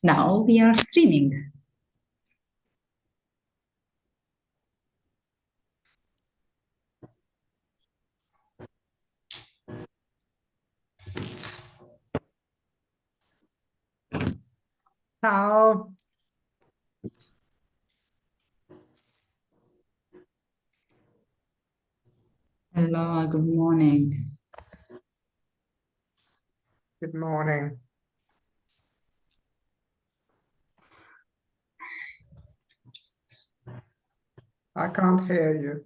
Now we are streaming. Ciao. Hello, good morning. Good morning. I can't hear you.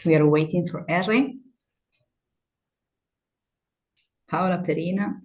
We are waiting for Harry, Paola, Perina.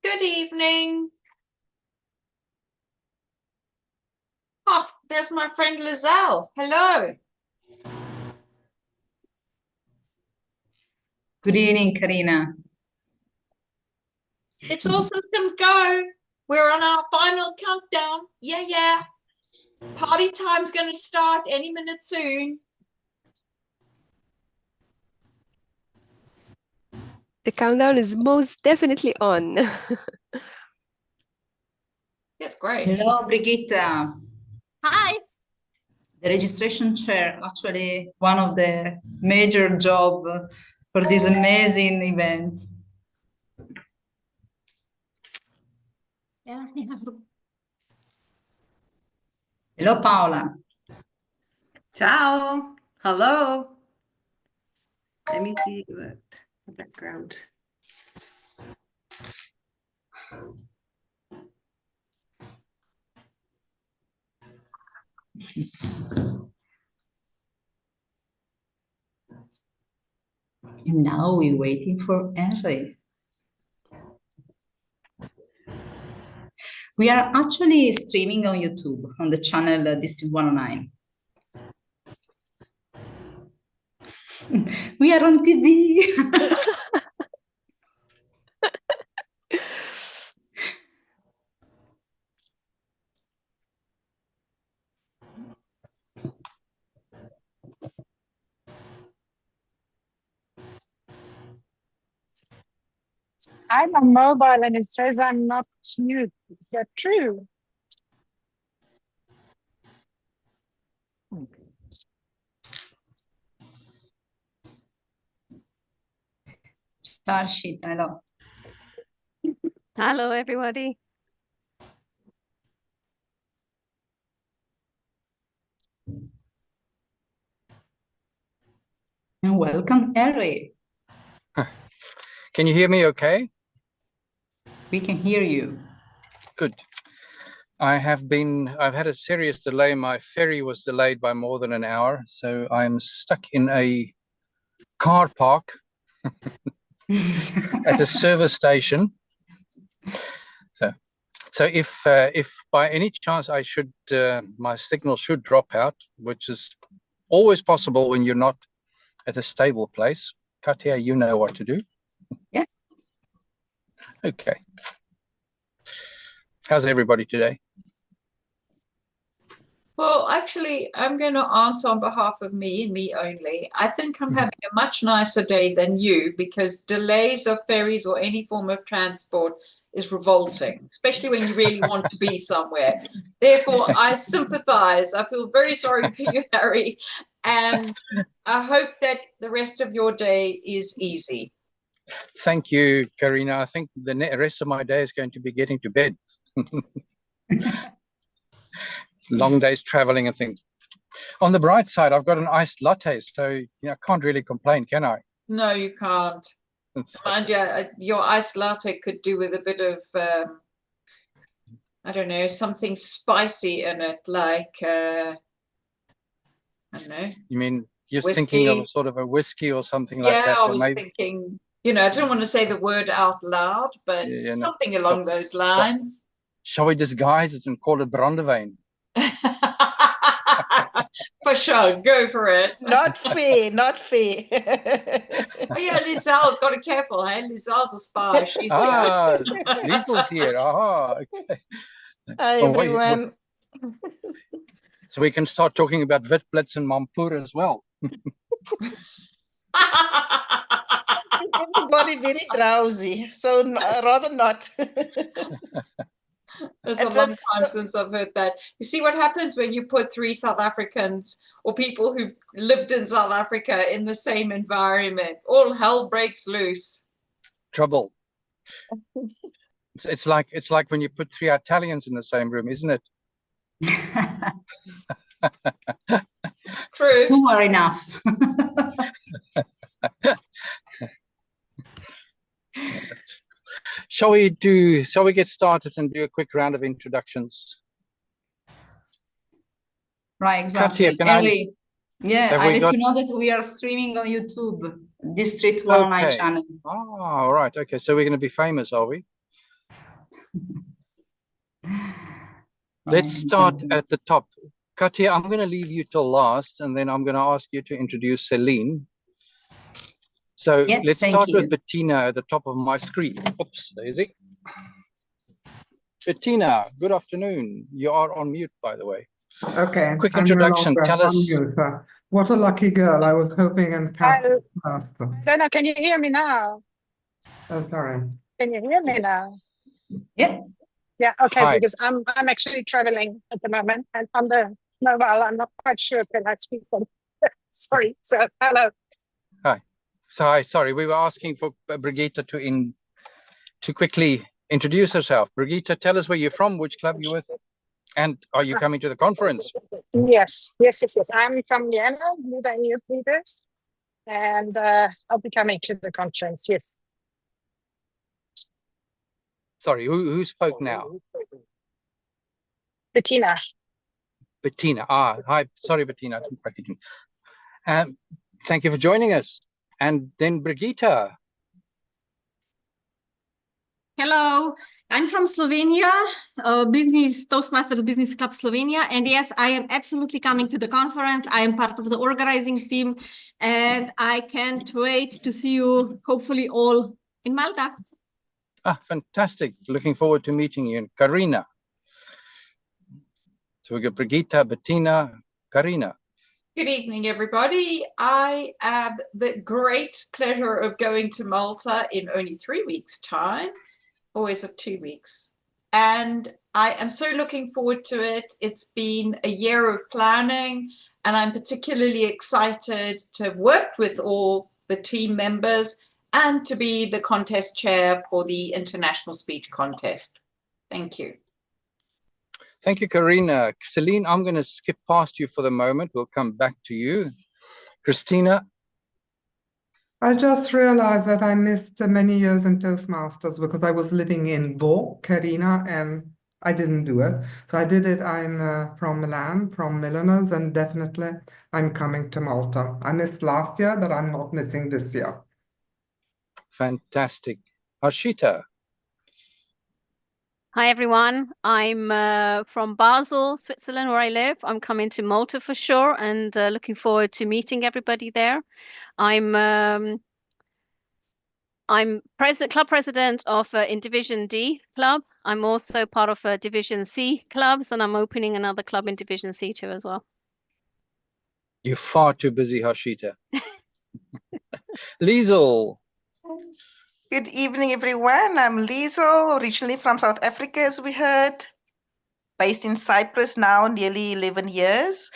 Good evening. Oh, there's my friend Lizelle. Hello. Good evening, Karina. It's all systems go. We're on our final countdown. Yeah. Party time's going to start any minute soon. The countdown is most definitely on. That's great. Hello, Brigitte. Hi. The registration chair, actually one of the major job for this amazing event. Yeah. Hello, Paola. Ciao. Hello. Let me see the background. And now we're waiting for Henry. We are actually streaming on YouTube on the channel District 109. We are on TV. I'm on mobile and it says I'm not mute. Is that true? Starship, hello. Hello, everybody. And welcome, Harry. Can you hear me okay? We can hear you. Good. I've had a serious delay. My ferry was delayed by more than an hour, so I'm stuck in a car park at a service station. So if by any chance my signal should drop out, which is always possible when you're not at a stable place, Katia, you know what to do. Yeah. Okay. How's everybody today? Well, actually, I'm going to answer on behalf of me and me only. I think I'm having a much nicer day than you because delays of ferries or any form of transport is revolting, especially when you really want to be somewhere. Therefore, I sympathize. I feel very sorry for you, Harry. And I hope that the rest of your day is easy. Thank you, Karina. I think the rest of my day is going to be getting to bed. Long days traveling and things. On the bright side, I've got an iced latte, so I can't really complain, can I? No, you can't. Mind you, your iced latte could do with a bit of, I don't know, something spicy in it, like, I don't know. You mean you're Whiskey. thinking of sort of a whiskey or something like that? Yeah, I was thinking, I don't want to say the word out loud, but something along those lines. Shall we disguise it and call it brandewijn? For sure, go for it. Not fair, not fair. Oh yeah, Lizelle's got to be careful, hey? Lizelle's a spy. She's Liesel's here. Aha. Okay. Hi, everyone. So we can start talking about Witblitz and Mampoer as well. Everybody very drowsy, so rather not. It's a long time since I've heard that. You see what happens when you put 3 South Africans or people who've lived in South Africa in the same environment. All hell breaks loose. Trouble. It's like when you put 3 Italians in the same room, isn't it? True. 2 are enough. Shall we get started and do a quick round of introductions? Right, exactly. Katia, I let you know that we are streaming on YouTube, District 109 channel. Oh, all right. Okay, so we're going to be famous, are we? Let's start at the top. Katia, I'm going to leave you till last, and then I'm going to ask you to introduce Celine. So let's start with Bettina at the top of my screen. Oops, Daisy. Bettina, good afternoon. You are on mute, by the way. Okay. Quick introduction. Tell us. What a lucky girl. I was hoping and captain first. No, can you hear me now? Oh, sorry. Can you hear me now? Yeah. Yeah, okay, Hi. because I'm actually traveling at the moment and on the mobile, I'm not quite sure can I speak on. Sorry, so hello. Hi. Sorry, we were asking for Brigitte to quickly introduce herself. Brigitte, tell us where you're from, which club you're with, and are you coming to the conference? Yes. I'm from Vienna, Luzern Youth Leaders, and I'll be coming to the conference, yes. Sorry, who spoke now? Bettina. Bettina. Hi. Sorry, Bettina. Thank you for joining us. And then Brigitte. Hello, I'm from Slovenia, Toastmasters Business Club Slovenia. And yes, I am absolutely coming to the conference. I am part of the organizing team and I can't wait to see you, hopefully all in Malta. Fantastic. Looking forward to meeting you. And Karina. So we got Brigitte, Bettina, Karina. Good evening, everybody. I have the great pleasure of going to Malta in only 3 weeks' time, always at 2 weeks. And I am so looking forward to it. It's been a year of planning, and I'm particularly excited to have worked with all the team members and to be the contest chair for the international speech contest. Thank you. Thank you, Karina. Celine, I'm going to skip past you for the moment. We'll come back to you. Christina. I just realized that I missed many years in Toastmasters because I was living in Vaud, Karina, and I didn't do it. So I did it. I'm from Milan, from Milliners, and definitely I'm coming to Malta. I missed last year, but I'm not missing this year. Fantastic. Harshita. Hi, everyone. I'm from Basel, Switzerland, where I live. I'm coming to Malta for sure and looking forward to meeting everybody there. I'm club president of in Division D club. I'm also part of Division C clubs, and I'm opening another club in Division C too as well. You're far too busy, Harshita. Liesel. Good evening, everyone. I'm Liesel, originally from South Africa, as we heard, based in Cyprus now, nearly 11 years.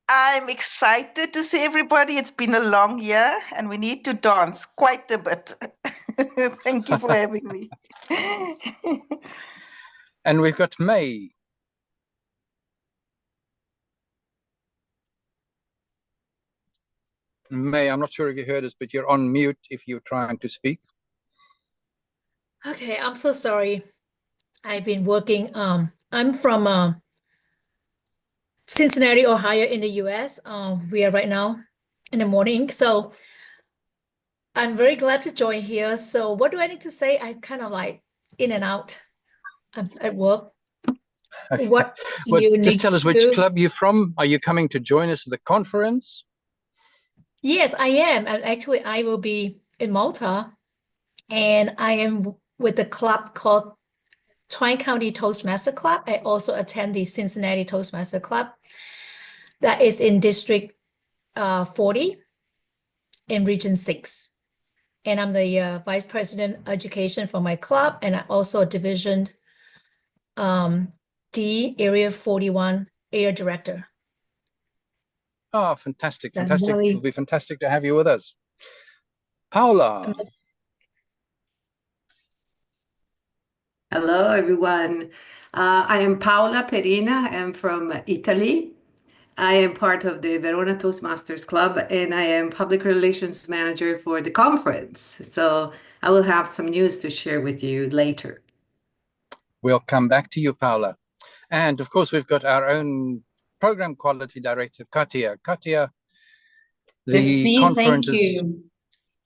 I'm excited to see everybody. It's been a long year, and we need to dance quite a bit. Thank you for having me. And we've got May. May, I'm not sure if you heard us, but you're on mute if you're trying to speak. Okay, I'm so sorry. I've been working. I'm from Cincinnati, Ohio, in the US. We are right now in the morning, so I'm very glad to join here. So, what do I need to say? I'm kind of like in and out at work. Okay. What do Well, you just need tell us to which do? club you're from. Are you coming to join us at the conference? Yes, I am. And actually, I will be in Malta, and I am with a club called Tri-County Toastmaster Club. I also attend the Cincinnati Toastmaster Club that is in District 40 in Region 6. And I'm the Vice President Education for my club, and I also Division D Area 41 Area Director. Oh, fantastic, So I'm fantastic. really- It'll be fantastic to have you with us. Paula. Hello, everyone. I am Paola Perina. I'm from Italy. I am part of the Verona Toastmasters Club, and I am Public Relations Manager for the conference. So I will have some news to share with you later. We'll come back to you, Paula. And of course, we've got our own Program Quality Director, Katia. Katia, That's the me. conference Thank is... you.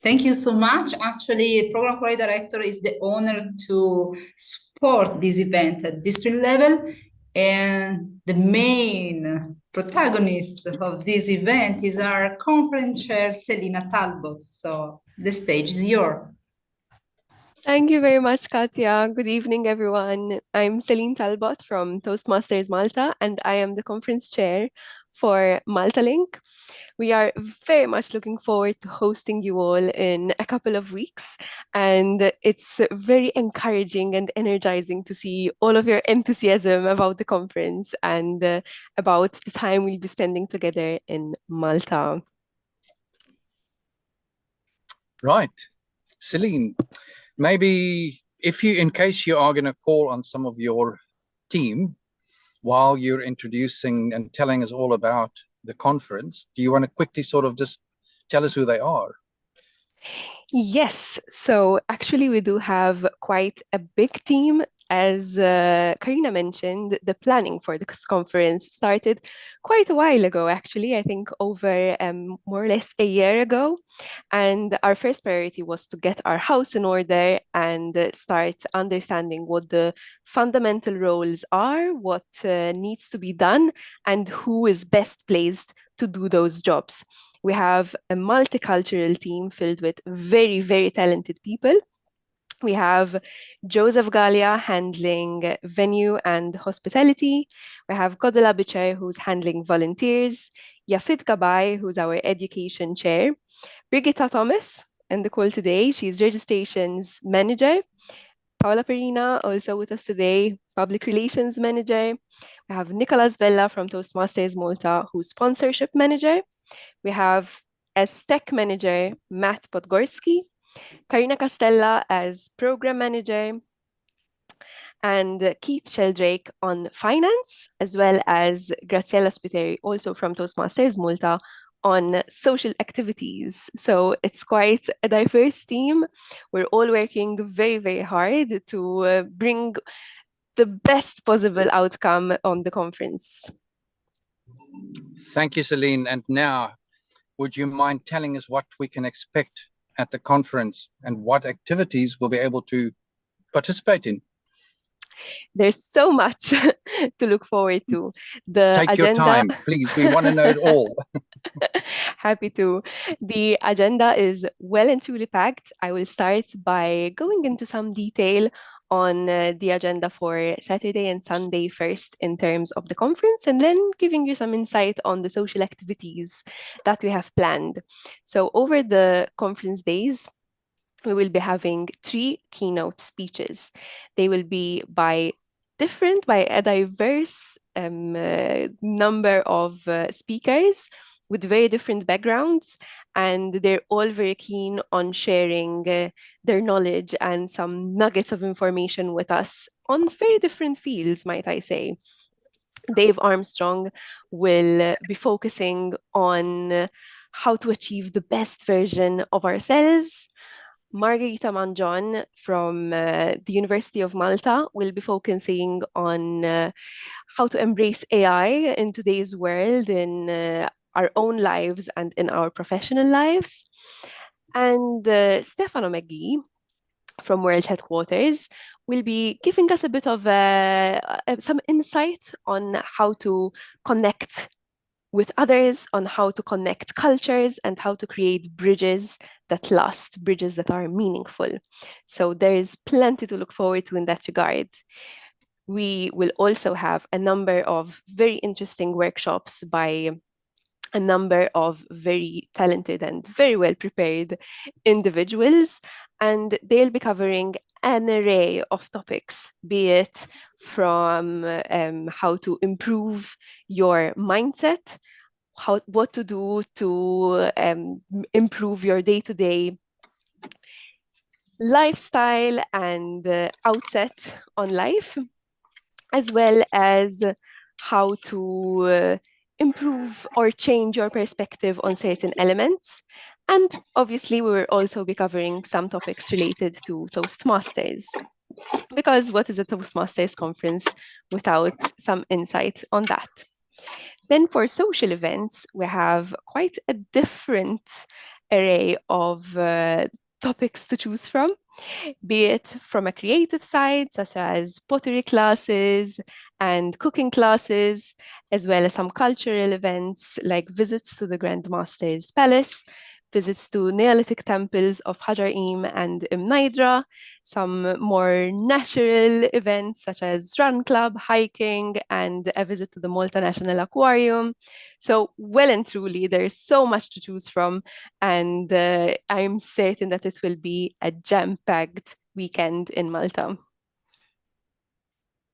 Thank you so much. Actually, Program Quality Director is the honor to support this event at district level. And the main protagonist of this event is our conference chair, Selina Talbot. So the stage is yours. Thank you very much, Katia. Good evening, everyone. I'm Celine Talbot from Toastmasters Malta, and I am the conference chair for Maltalink. We are very much looking forward to hosting you all in a couple of weeks, and it's very encouraging and energizing to see all of your enthusiasm about the conference and about the time we'll be spending together in Malta. Right. Celine, maybe if you, in case you are going to call on some of your team while you're introducing and telling us all about the conference, do you want to quickly sort of just tell us who they are? Yes, so actually we do have quite a big team. As Karina mentioned, the planning for this conference started quite a while ago, actually, I think over more or less a year ago. And our first priority was to get our house in order and start understanding what the fundamental roles are, what needs to be done, and who is best placed to do those jobs. We have a multicultural team filled with very, very talented people. We have Joseph Gallia handling venue and hospitality. We have Godela Bichai, who's handling volunteers. Yafid Kabai, who's our education chair. Brigitta Thomas, in the call today, she's registrations manager. Paola Perina, also with us today, public relations manager. We have Nicolas Bella from Toastmasters Malta, who's sponsorship manager. We have as tech manager, Matt Podgorski. Karina Castella as Program Manager, and Keith Sheldrake on Finance, as well as Graziella Spiteri, also from Toastmasters Malta, on social activities. So it's quite a diverse team. We're all working very, very hard to bring the best possible outcome on the conference. Thank you, Celine. And now, would you mind telling us what we can expect at the conference and what activities we'll be able to participate in? There's so much to look forward to. The Take agenda... your time, please. We want to know it all. Happy to. The agenda is well and truly packed. I will start by going into some detail on the agenda for Saturday and Sunday first in terms of the conference, and then giving you some insight on the social activities that we have planned. So over the conference days, we will be having 3 keynote speeches. They will be by a diverse number of speakers with very different backgrounds, and they're all very keen on sharing their knowledge and some nuggets of information with us on very different fields, might I say. Dave Armstrong will be focusing on how to achieve the best version of ourselves. Margherita Manjon from the University of Malta will be focusing on how to embrace AI in today's world in our own lives and in our professional lives. And Stefano McGee from World Headquarters will be giving us a bit of some insight on how to connect with others, on how to connect cultures and how to create bridges that last, bridges that are meaningful. So there's plenty to look forward to in that regard. We will also have a number of very interesting workshops by a number of very talented and very well prepared individuals, and they'll be covering an array of topics, be it from how to improve your mindset, what to do to improve your day-to-day lifestyle and outset on life, as well as how to improve or change your perspective on certain elements. And obviously, we will also be covering some topics related to Toastmasters, because what is a Toastmasters conference without some insight on that? Then for social events, we have quite a different array of topics to choose from, be it from a creative side, such as pottery classes and cooking classes, as well as some cultural events like visits to the Grand Master's Palace, visits to Neolithic temples of Hajar-Im and Imnaidra, some more natural events such as run club, hiking, and a visit to the Malta National Aquarium. So well and truly, there's so much to choose from, and I'm certain that it will be a jam-packed weekend in Malta.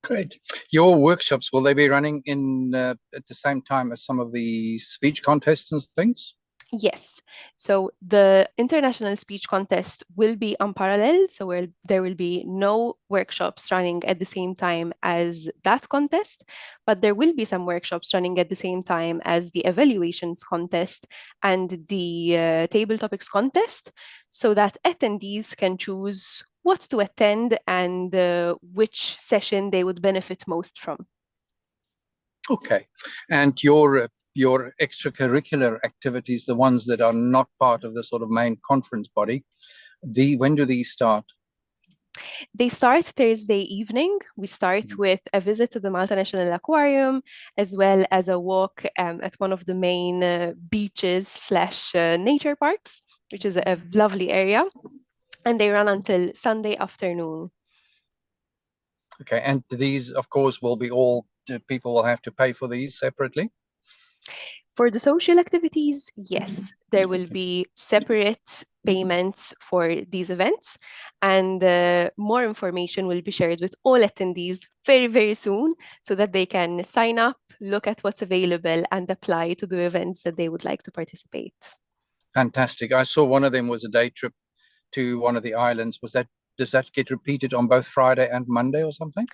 Great. Your workshops, will they be running in at the same time as some of the speech contests and things? Yes. So the international speech contest will be unparalleled. So there will be no workshops running at the same time as that contest, but there will be some workshops running at the same time as the evaluations contest and the table topics contest, so that attendees can choose what to attend and which session they would benefit most from. Okay. And your extracurricular activities, the ones that are not part of the sort of main conference body, when do these start? They start Thursday evening. We start with a visit to the Malta National Aquarium, as well as a walk at one of the main beaches / nature parks, which is a lovely area. And they run until Sunday afternoon. Okay, and these, of course, will be people will have to pay for these separately? For the social activities, yes, there will be separate payments for these events, and more information will be shared with all attendees very, very soon, so that they can sign up, look at what's available, and apply to the events that they would like to participate. Fantastic. I saw one of them was a day trip to one of the islands, does that get repeated on both Friday and Monday or something?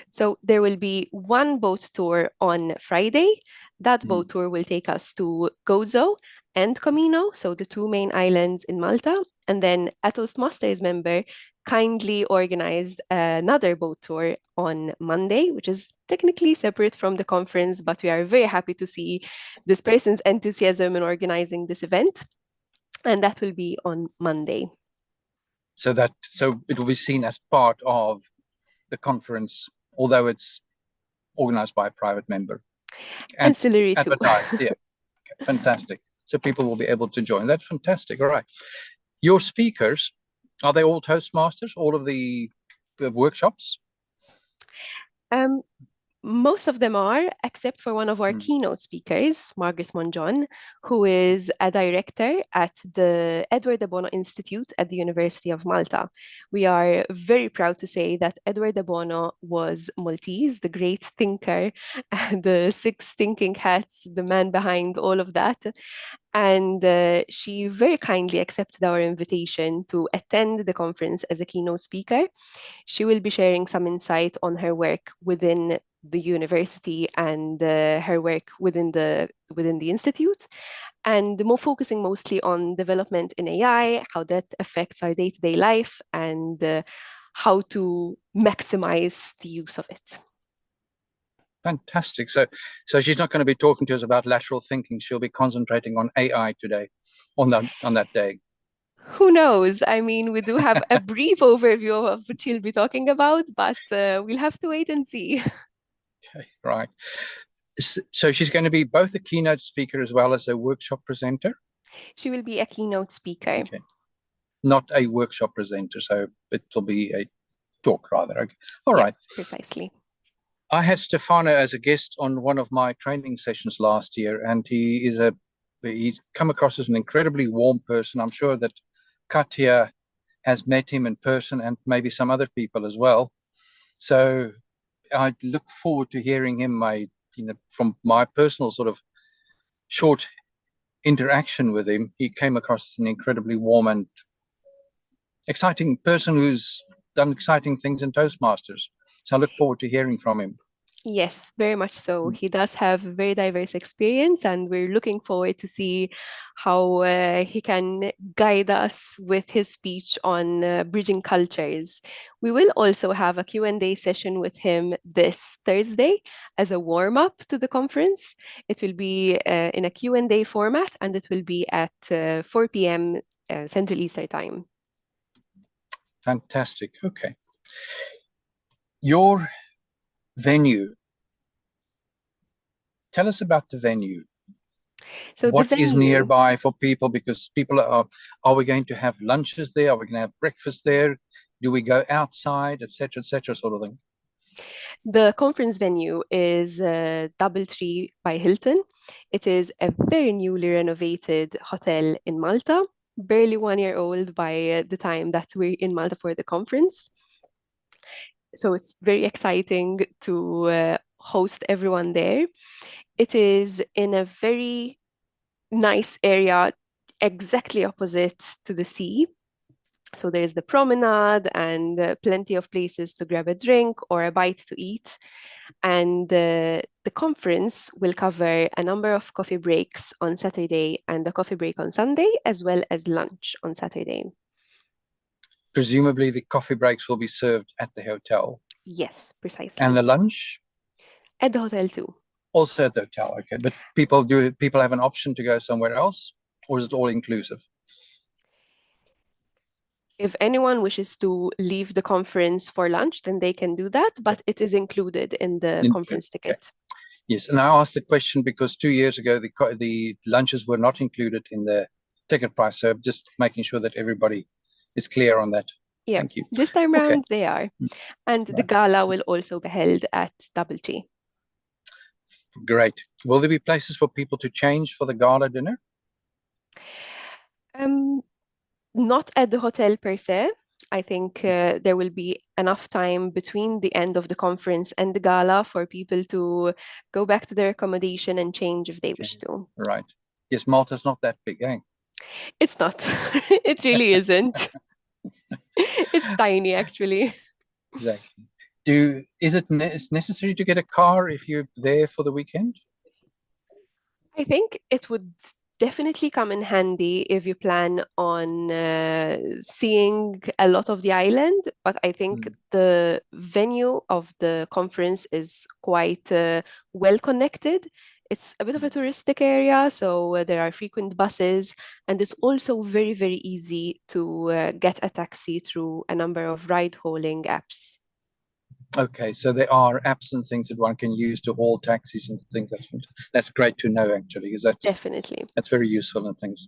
So there will be one boat tour on Friday. That boat tour will take us to Gozo and Comino, so the two main islands in Malta. And then a Toastmasters member kindly organized another boat tour on Monday, which is technically separate from the conference, but we are very happy to see this person's enthusiasm in organizing this event. And that will be on Monday. So it will be seen as part of the conference, although it's organized by a private member. And ancillary too. Advertised, yeah. Okay, fantastic. So people will be able to join. That's fantastic. All right. Your speakers, are they all Toastmasters, all of the workshops? Most of them are, except for one of our keynote speakers, Margaret Monjon, who is a director at the Edward de Bono Institute at the University of Malta. We are very proud to say that Edward de Bono was Maltese, the great thinker, the 6 thinking hats, the man behind all of that. And she very kindly accepted our invitation to attend the conference as a keynote speaker. She will be sharing some insight on her work within the university and her work within the institute, and focusing mostly on development in AI, how that affects our day-to-day life, and how to maximize the use of it. Fantastic. So she's not going to be talking to us about lateral thinking. She'll be concentrating on AI today, on that day. Who knows? I mean, we do have a brief overview of what she'll be talking about, but we'll have to wait and see. Okay, right. So she's going to be both a keynote speaker as well as a workshop presenter? She will be a keynote speaker. Okay. Not a workshop presenter, so it will be a talk rather. Okay. All right. Precisely. I had Stefano as a guest on one of my training sessions last year, and he's come across as an incredibly warm person. I'm sure that Katja has met him in person and maybe some other people as well. So I look forward to hearing him, from my personal sort of short interaction with him. He came across as an incredibly warm and exciting person who's done exciting things in Toastmasters. So I look forward to hearing from him. Yes, very much so. He does have a very diverse experience, and we're looking forward to see how he can guide us with his speech on bridging cultures. We will also have a Q&A session with him this Thursday as a warm-up to the conference. It will be in a Q&A format, and it will be at 4 p.m. Central Eastern Time. Fantastic. Okay. Your venue. Tell us about the venue. So what is nearby for people? Because people are we going to have lunches there? Are we going to have breakfast there? Do we go outside, etc., sort of thing? The conference venue is DoubleTree by Hilton. It is a very newly renovated hotel in Malta, barely 1 year old by the time that we're in Malta for the conference. So it's very exciting to host everyone there. It is in a very nice area, exactly opposite to the sea. So there's the promenade and plenty of places to grab a drink or a bite to eat. And the conference will cover a number of coffee breaks on Saturday and a coffee break on Sunday, as well as lunch on Saturday. Presumably the coffee breaks will be served at the hotel. Yes, precisely. And the lunch? At the hotel too. Also at the hotel, okay. But people have an option to go somewhere else, or is it all inclusive? If anyone wishes to leave the conference for lunch, then they can do that, but it is included in the conference ticket. Okay. Yes, and I asked the question because 2 years ago, the lunches were not included in the ticket price. So just making sure that everybody is clear on that. Yeah, thank you. This time round they are. And the gala will also be held at DoubleTree. Great. Will there be places for people to change for the gala dinner? Not at the hotel per se. I think there will be enough time between the end of the conference and the gala for people to go back to their accommodation and change if they wish to. Right. Yes, Malta's not that big, eh? It's not. It really isn't. It's tiny, actually. Exactly. Is it necessary to get a car if you're there for the weekend? I think it would definitely come in handy if you plan on seeing a lot of the island, but I think the venue of the conference is quite well connected. It's a bit of a touristic area, so there are frequent buses, and it's also very, very easy to get a taxi through a number of ride-hauling apps. Okay, so there are apps and things that one can use to haul taxis and things. That's great to know, actually, because that's very useful and things.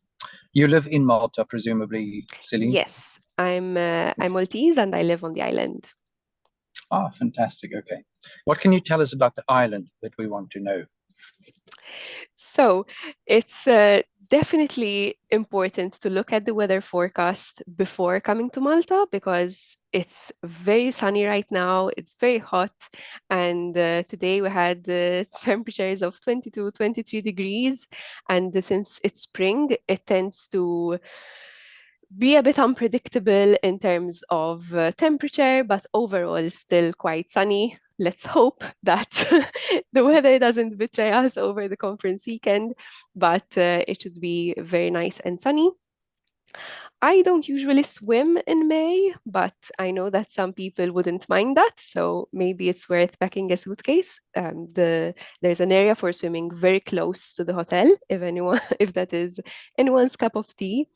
You live in Malta, presumably, Celine? Yes, I'm Maltese and I live on the island. Ah, fantastic. Okay, what can you tell us about the island that we want to know? So it's definitely important to look at the weather forecast before coming to Malta because it's very sunny right now. It's very hot. And today we had temperatures of 22, 23 degrees. And since it's spring, it tends to be a bit unpredictable in terms of temperature, but overall still quite sunny. Let's hope that the weather doesn't betray us over the conference weekend, but it should be very nice and sunny. I don't usually swim in May, but I know that some people wouldn't mind that, so maybe it's worth packing a suitcase. There's an area for swimming very close to the hotel, if that is anyone's cup of tea.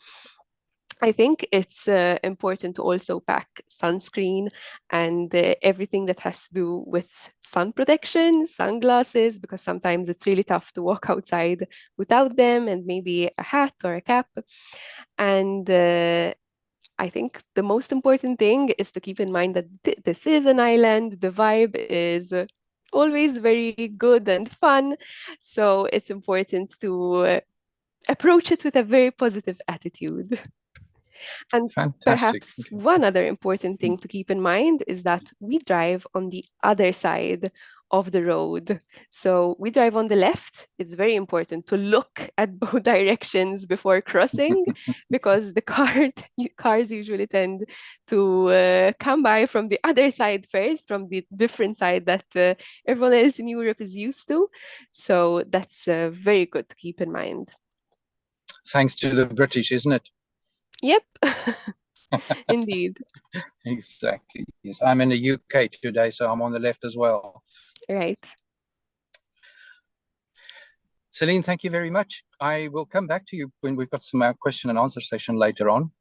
I think it's important to also pack sunscreen and everything that has to do with sun protection, sunglasses, because sometimes it's really tough to walk outside without them, and maybe a hat or a cap. And I think the most important thing is to keep in mind that this is an island. The vibe is always very good and fun. So it's important to approach it with a very positive attitude. And perhaps one other important thing to keep in mind is that we drive on the other side of the road. So we drive on the left. It's very important to look at both directions before crossing because the cars usually tend to come by from the other side first, from the different side that everyone else in Europe is used to. So that's very good to keep in mind. Thanks to the British, isn't it? Yep, indeed. Exactly. Yes, I'm in the UK today, so I'm on the left as well. Right. Celine, thank you very much. I will come back to you when we've got some question and answer session later on.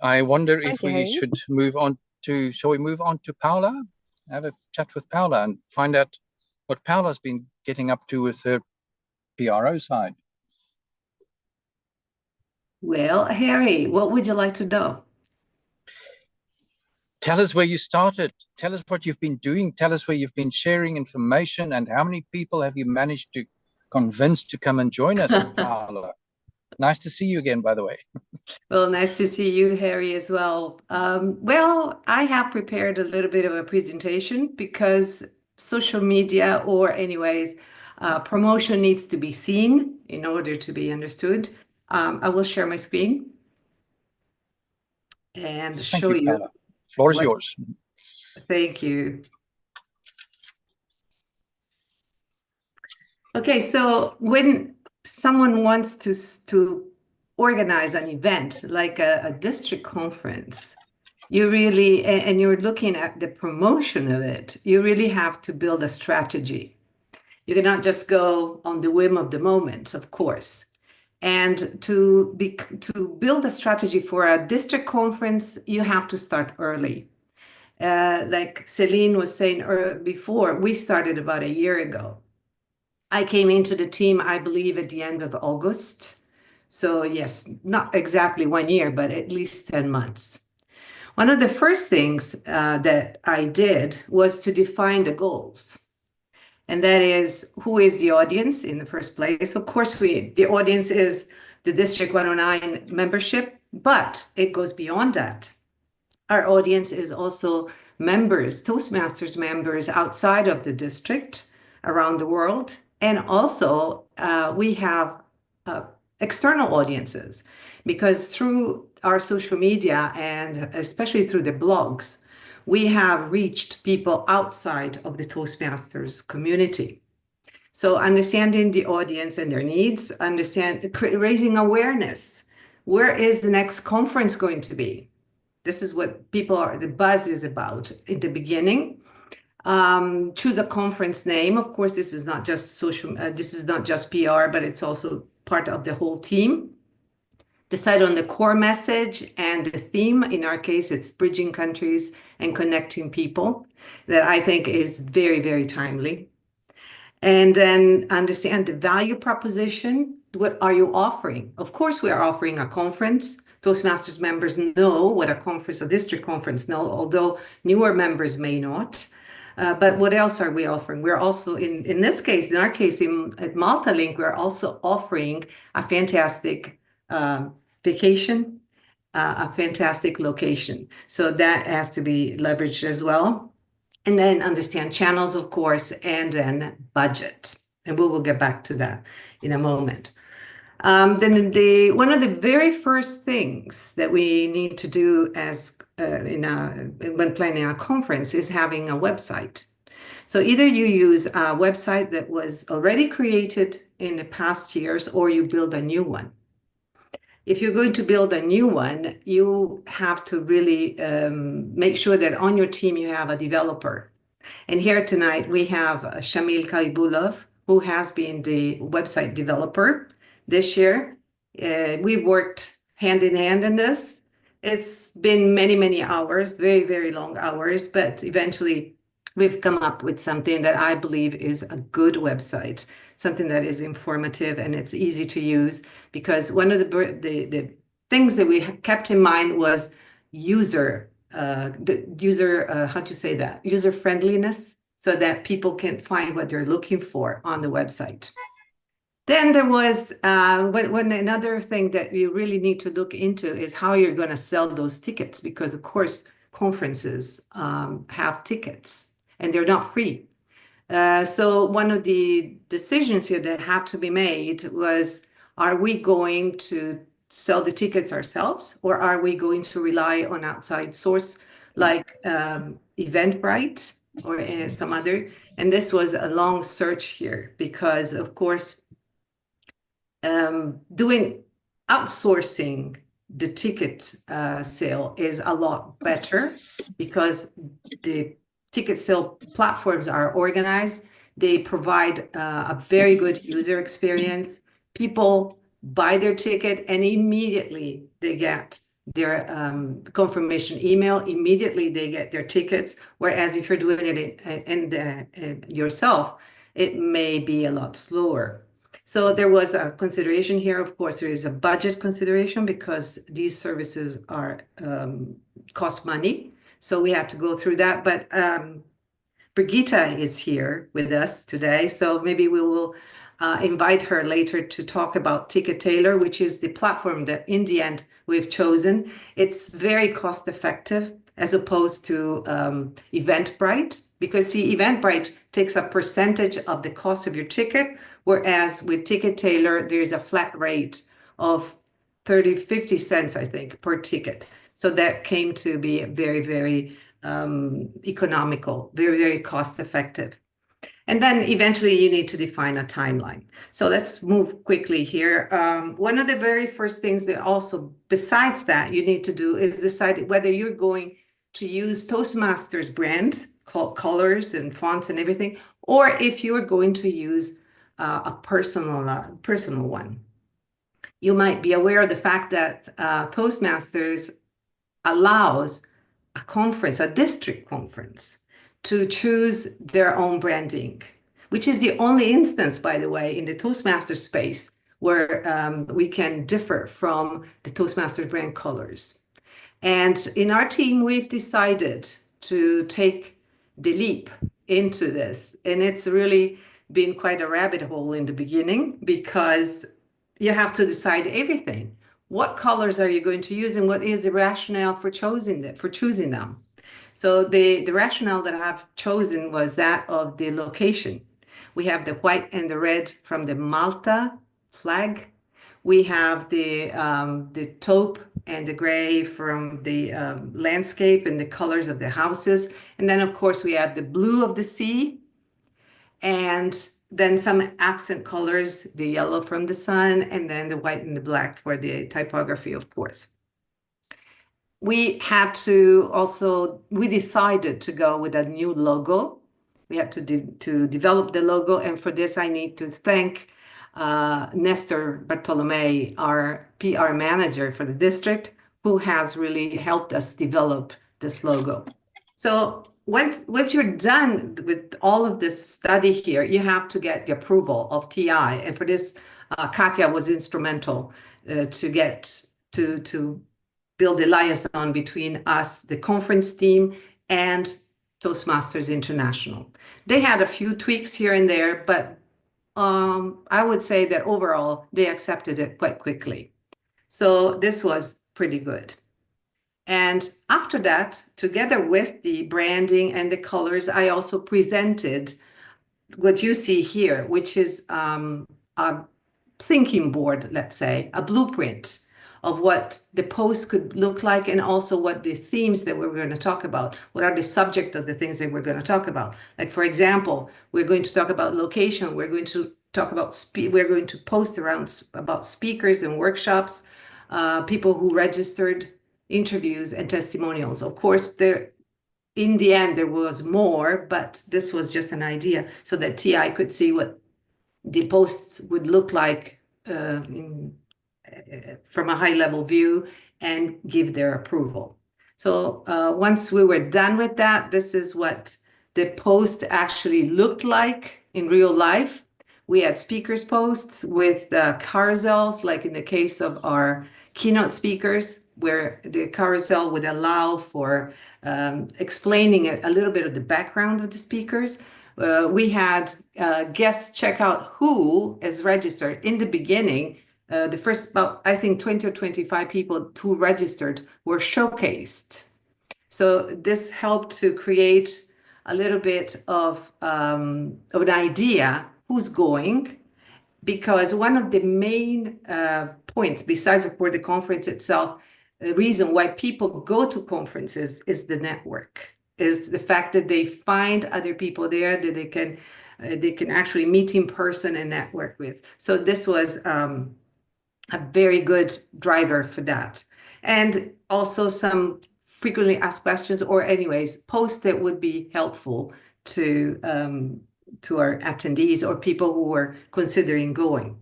I wonder if we should move on to, shall we move on to Paula? Have a chat with Paula and find out what Paula's been getting up to with her PRO side. Well, Harry, what would you like to know? Tell us where you started. Tell us what you've been doing. Tell us where you've been sharing information and how many people have you managed to convince to come and join us, Paula. Nice to see you again, by the way. Well, nice to see you, Harry, as well. Well, I have prepared a little bit of a presentation because social media, or anyways, promotion needs to be seen in order to be understood. I will share my screen and show you. Paula. Floor is yours. Thank you. Okay, so when someone wants to organize an event like a district conference, you really, and you're looking at the promotion of it, you really have to build a strategy. You cannot just go on the whim of the moment, of course. And to build a strategy for a district conference, you have to start early. Like Celine was saying before, we started about a year ago. I came into the team, I believe, at the end of August. So yes, not exactly 1 year, but at least 10 months. One of the first things that I did was to define the goals. And that is, who is the audience in the first place? Of course, the audience is the District 109 membership, but it goes beyond that. Our audience is also members, Toastmasters members outside of the district, around the world. And also, we have external audiences, because through our social media and especially through the blogs, we have reached people outside of the Toastmasters community. So understanding the audience and their needs, raising awareness. Where is the next conference going to be? This is what the buzz is about in the beginning. Choose a conference name. Of course, this is not just this is not just PR, but it's also part of the whole team. Decide on the core message and the theme. In our case, it's bridging countries and connecting people, that I think is very, very timely. And then understand the value proposition. What are you offering? Of course, we are offering a conference. Toastmasters members know what a district conference know, although newer members may not. But what else are we offering? We're also, in our case, at Maltalink, we're also offering a fantastic vacation, a fantastic location. So that has to be leveraged as well. And then understand channels, of course, and then budget. And we will get back to that in a moment. Then one of the very first things that we need to do when planning a conference is having a website. So either you use a website that was already created in the past years, or you build a new one. If you're going to build a new one, you have to really make sure that on your team you have a developer. And here tonight we have Shamil Kaibulov, who has been the website developer this year. We've worked hand in hand in this. It's been many, many hours, very, very long hours, but eventually we've come up with something that I believe is a good website, something that is informative and it's easy to use, because one of the things that we kept in mind was user friendliness, so that people can find what they're looking for on the website. Then there was another thing that you really need to look into is how you're going to sell those tickets, because of course conferences have tickets and they're not free. So one of the decisions here that had to be made was, are we going to sell the tickets ourselves, or are we going to rely on outside source like Eventbrite or some other? And this was a long search here, because of course outsourcing the ticket sale is a lot better, because the ticket sale platforms are organized. They provide a very good user experience. People buy their ticket and immediately they get their confirmation email. Immediately they get their tickets. Whereas if you're doing it yourself, it may be a lot slower. So there was a consideration here. Of course, there is a budget consideration, because these services are cost money. So we have to go through that. But Brigitta is here with us today. So maybe we will invite her later to talk about Ticketailor, which is the platform that in the end we've chosen. It's very cost effective as opposed to Eventbrite, because see, Eventbrite takes a percentage of the cost of your ticket, whereas with Ticketailor, there's a flat rate of 50 cents, I think, per ticket. So that came to be very, very economical, very, very cost effective. And then eventually you need to define a timeline. So let's move quickly here. One of the very first things that also, besides that, you need to do is decide whether you're going to use Toastmasters brand, colors and fonts and everything, or if you're going to use a personal one. You might be aware of the fact that Toastmasters allows a conference, a district conference, to choose their own branding, which is the only instance, by the way, in the Toastmasters space where we can differ from the Toastmasters brand colors. And in our team, we've decided to take the leap into this. And it's really been quite a rabbit hole in the beginning, because you have to decide everything. What colors are you going to use, and what is the rationale for choosing them? So the rationale that I have chosen was that of the location. We have the white and the red from the Malta flag. We have the taupe and the gray from the landscape and the colors of the houses. And then, of course, we have the blue of the sea, and then some accent colors, the yellow from the sun, and then the white and the black for the typography, of course. We had to also, we decided to go with a new logo. We had to develop the logo, and for this I need to thank Nestor Bartolome, our PR manager for the district, who has really helped us develop this logo. So once you're done with all of this study here, you have to get the approval of TI, and for this, Katja was instrumental to build a liaison between us, the conference team, and Toastmasters International. They had a few tweaks here and there, but I would say that overall, they accepted it quite quickly. So this was pretty good. And after that, together with the branding and the colors, I also presented what you see here, which is a thinking board, let's say, a blueprint of what the post could look like, and also what the themes that we're going to talk about, what are the subject of the things that we're going to talk about. Like, for example, we're going to talk about location, we're going to talk about we're going to post around about speakers and workshops, people who registered, interviews and testimonials. Of course, in the end, there was more, but this was just an idea so that TI could see what the posts would look like from a high-level view and give their approval. So once we were done with that, this is what the post actually looked like in real life. We had speakers posts with carousels, like in the case of our keynote speakers, where the carousel would allow for explaining a little bit of the background of the speakers. We had guests check out who is registered in the beginning. The first about, I think, 20 or 25 people who registered were showcased. So this helped to create a little bit of an idea who's going, because one of the main points, besides for the conference itself, the reason why people go to conferences is the network, is the fact that they find other people there that they can actually meet in person and network with. So this was a very good driver for that. And also some frequently asked questions, or anyways, posts that would be helpful to our attendees or people who were considering going.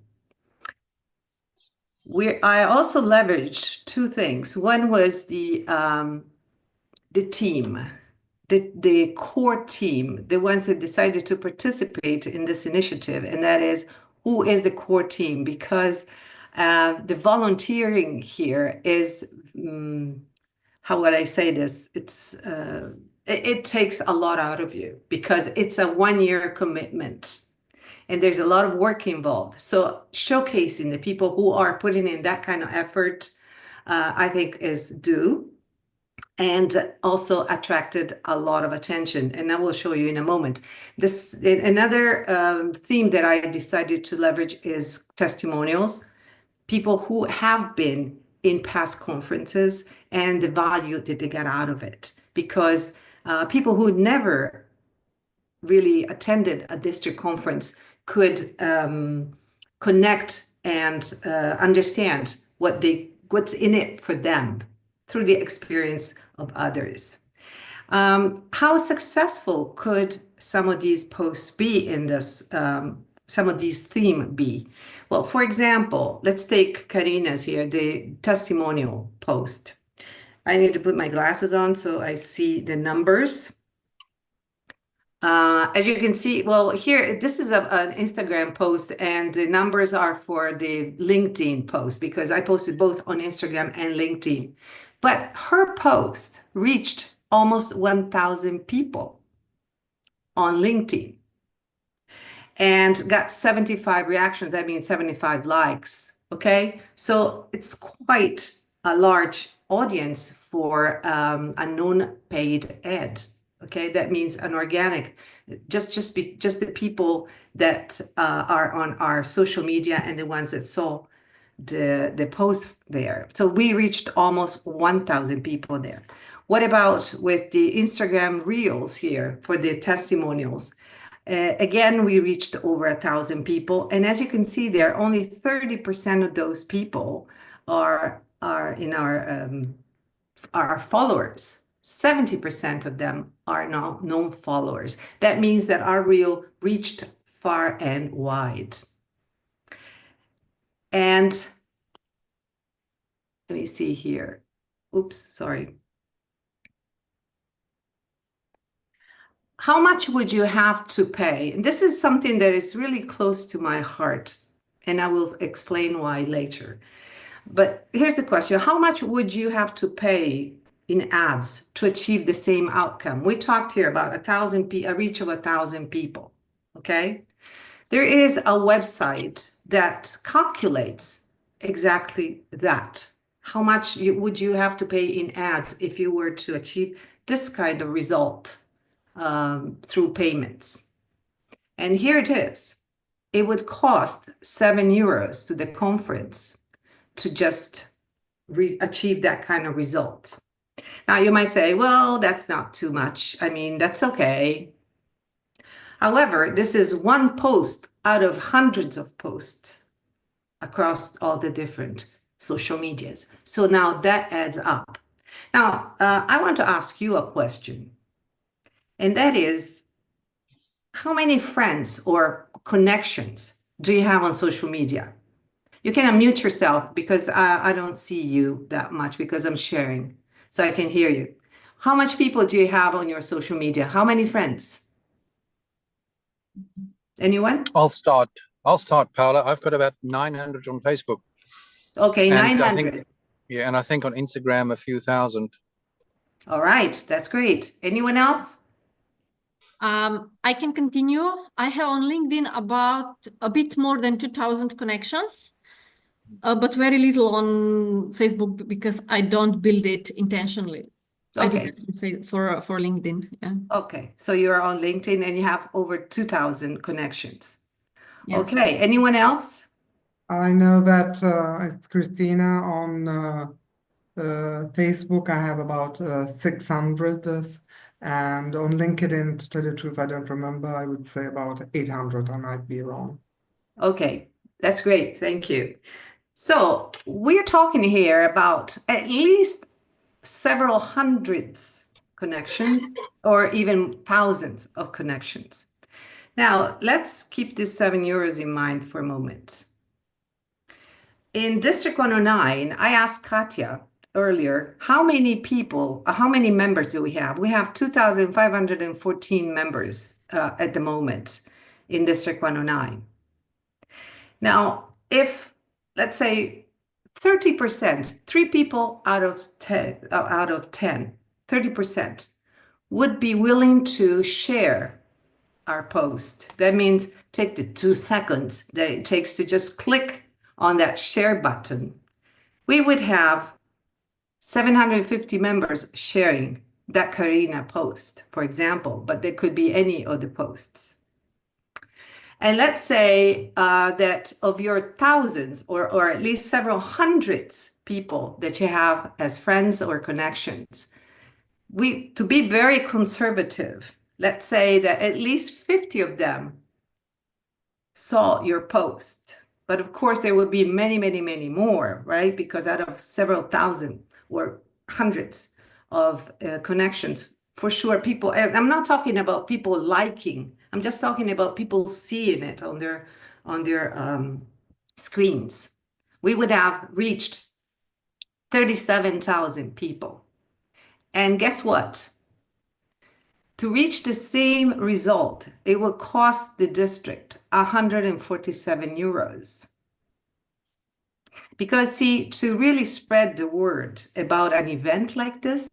I also leveraged two things. One was the team, the core team, the ones that decided to participate in this initiative, and that is, who is the core team? Because the volunteering here is, how would I say this? It takes a lot out of you, because it's a one-year commitment and there's a lot of work involved. So showcasing the people who are putting in that kind of effort, I think is due, and also attracted a lot of attention. And I will show you in a moment. Another theme that I decided to leverage is testimonials. People who have been in past conferences and the value that they get out of it. Because people who never really attended a district conference could connect and understand what's in it for them through the experience of others. How successful could some of these posts be in this, some of these themes be? Well, for example, let's take Karina's here, the testimonial post. I need to put my glasses on so I see the numbers. As you can see, well, here, this is an Instagram post, and the numbers are for the LinkedIn post, because I posted both on Instagram and LinkedIn. But her post reached almost 1,000 people on LinkedIn and got 75 reactions. That means 75 likes. Okay, so it's quite a large audience for a non-paid ad. Okay, that means an organic, just the people that are on our social media and the ones that saw the post there. So we reached almost 1,000 people there. What about with the Instagram Reels here for the testimonials? Again, we reached over 1,000 people. And as you can see there, only 30% of those people are in our followers. 70% of them are now known followers. That means that our reel reached far and wide. And let me see here. Oops, sorry. How much would you have to pay? And this is something that is really close to my heart, and I will explain why later. But here's the question. How much would you have to pay in ads to achieve the same outcome? We talked here about a reach of 1,000 people, okay? There is a website that calculates exactly that. How much would you have to pay in ads if you were to achieve this kind of result through payments? And here it is. It would cost €7 to the conference to just achieve that kind of result. Now you might say, well, that's not too much. I mean, that's okay. However, this is one post out of hundreds of posts across all the different social medias. So now that adds up. Now, I want to ask you a question, and that is, how many friends or connections do you have on social media? You can unmute yourself because I don't see you that much because I'm sharing, so I can hear you. How much people do you have on your social media? How many friends? Anyone? I'll start, Paula. I've got about 900 on Facebook. Okay, and 900. And I think on Instagram, a few thousand. All right, that's great. Anyone else? I can continue. I have on LinkedIn about a bit more than 2,000 connections, but very little on Facebook because I don't build it intentionally. Okay. I do it for LinkedIn. Yeah. Okay, so you're on LinkedIn and you have over 2,000 connections. Yes. Okay, anyone else? I know that it's Christina on Facebook. I have about 600, and on LinkedIn, to tell you the truth, I don't remember. I would say about 800. I might be wrong. Okay, that's great. Thank you. So we're talking here about at least several hundreds connections or even thousands of connections. Now, let's keep this €7 in mind for a moment. In District 109, I asked Katja earlier, how many people, how many members do we have? We have 2,514 members at the moment in District 109. Now, if, let's say, 30%, 3 people out of 10, 30% would be willing to share our post. That means take the 2 seconds that it takes to just click on that share button. We would have 750 members sharing that Karina post, for example, but there could be any other posts. And let's say that of your thousands or at least several hundreds people that you have as friends or connections, to be very conservative, let's say that at least 50 of them saw your post. But of course, there will be many, many, many more, right? Because out of several thousand or hundreds of connections, for sure, people, I'm not talking about people liking, I'm just talking about people seeing it on their screens. We would have reached 37,000 people. And guess what? To reach the same result, it will cost the district €147. Because see, to really spread the word about an event like this,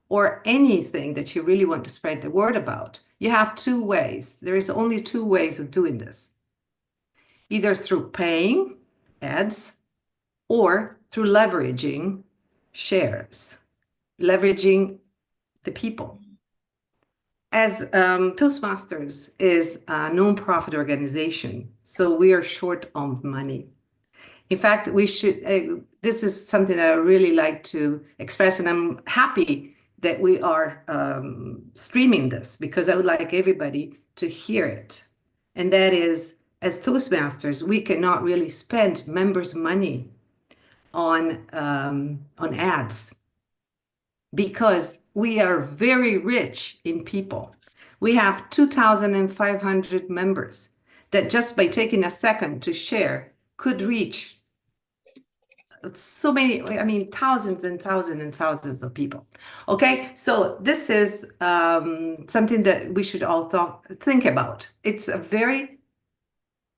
or anything that you really want to spread the word about, you have 2 ways. There is only 2 ways of doing this. Either through paying ads or through leveraging shares, leveraging the people. As Toastmasters is a non-profit organization, so we are short on money. In fact, we should, this is something that I really like to express, and I'm happy that we are streaming this because I would like everybody to hear it. And that is, as Toastmasters, we cannot really spend members' money on ads because we are very rich in people. We have 2,500 members that just by taking a second to share could reach so many, I mean, thousands and thousands and thousands of people. Okay, so this is something that we should all think about. It's a very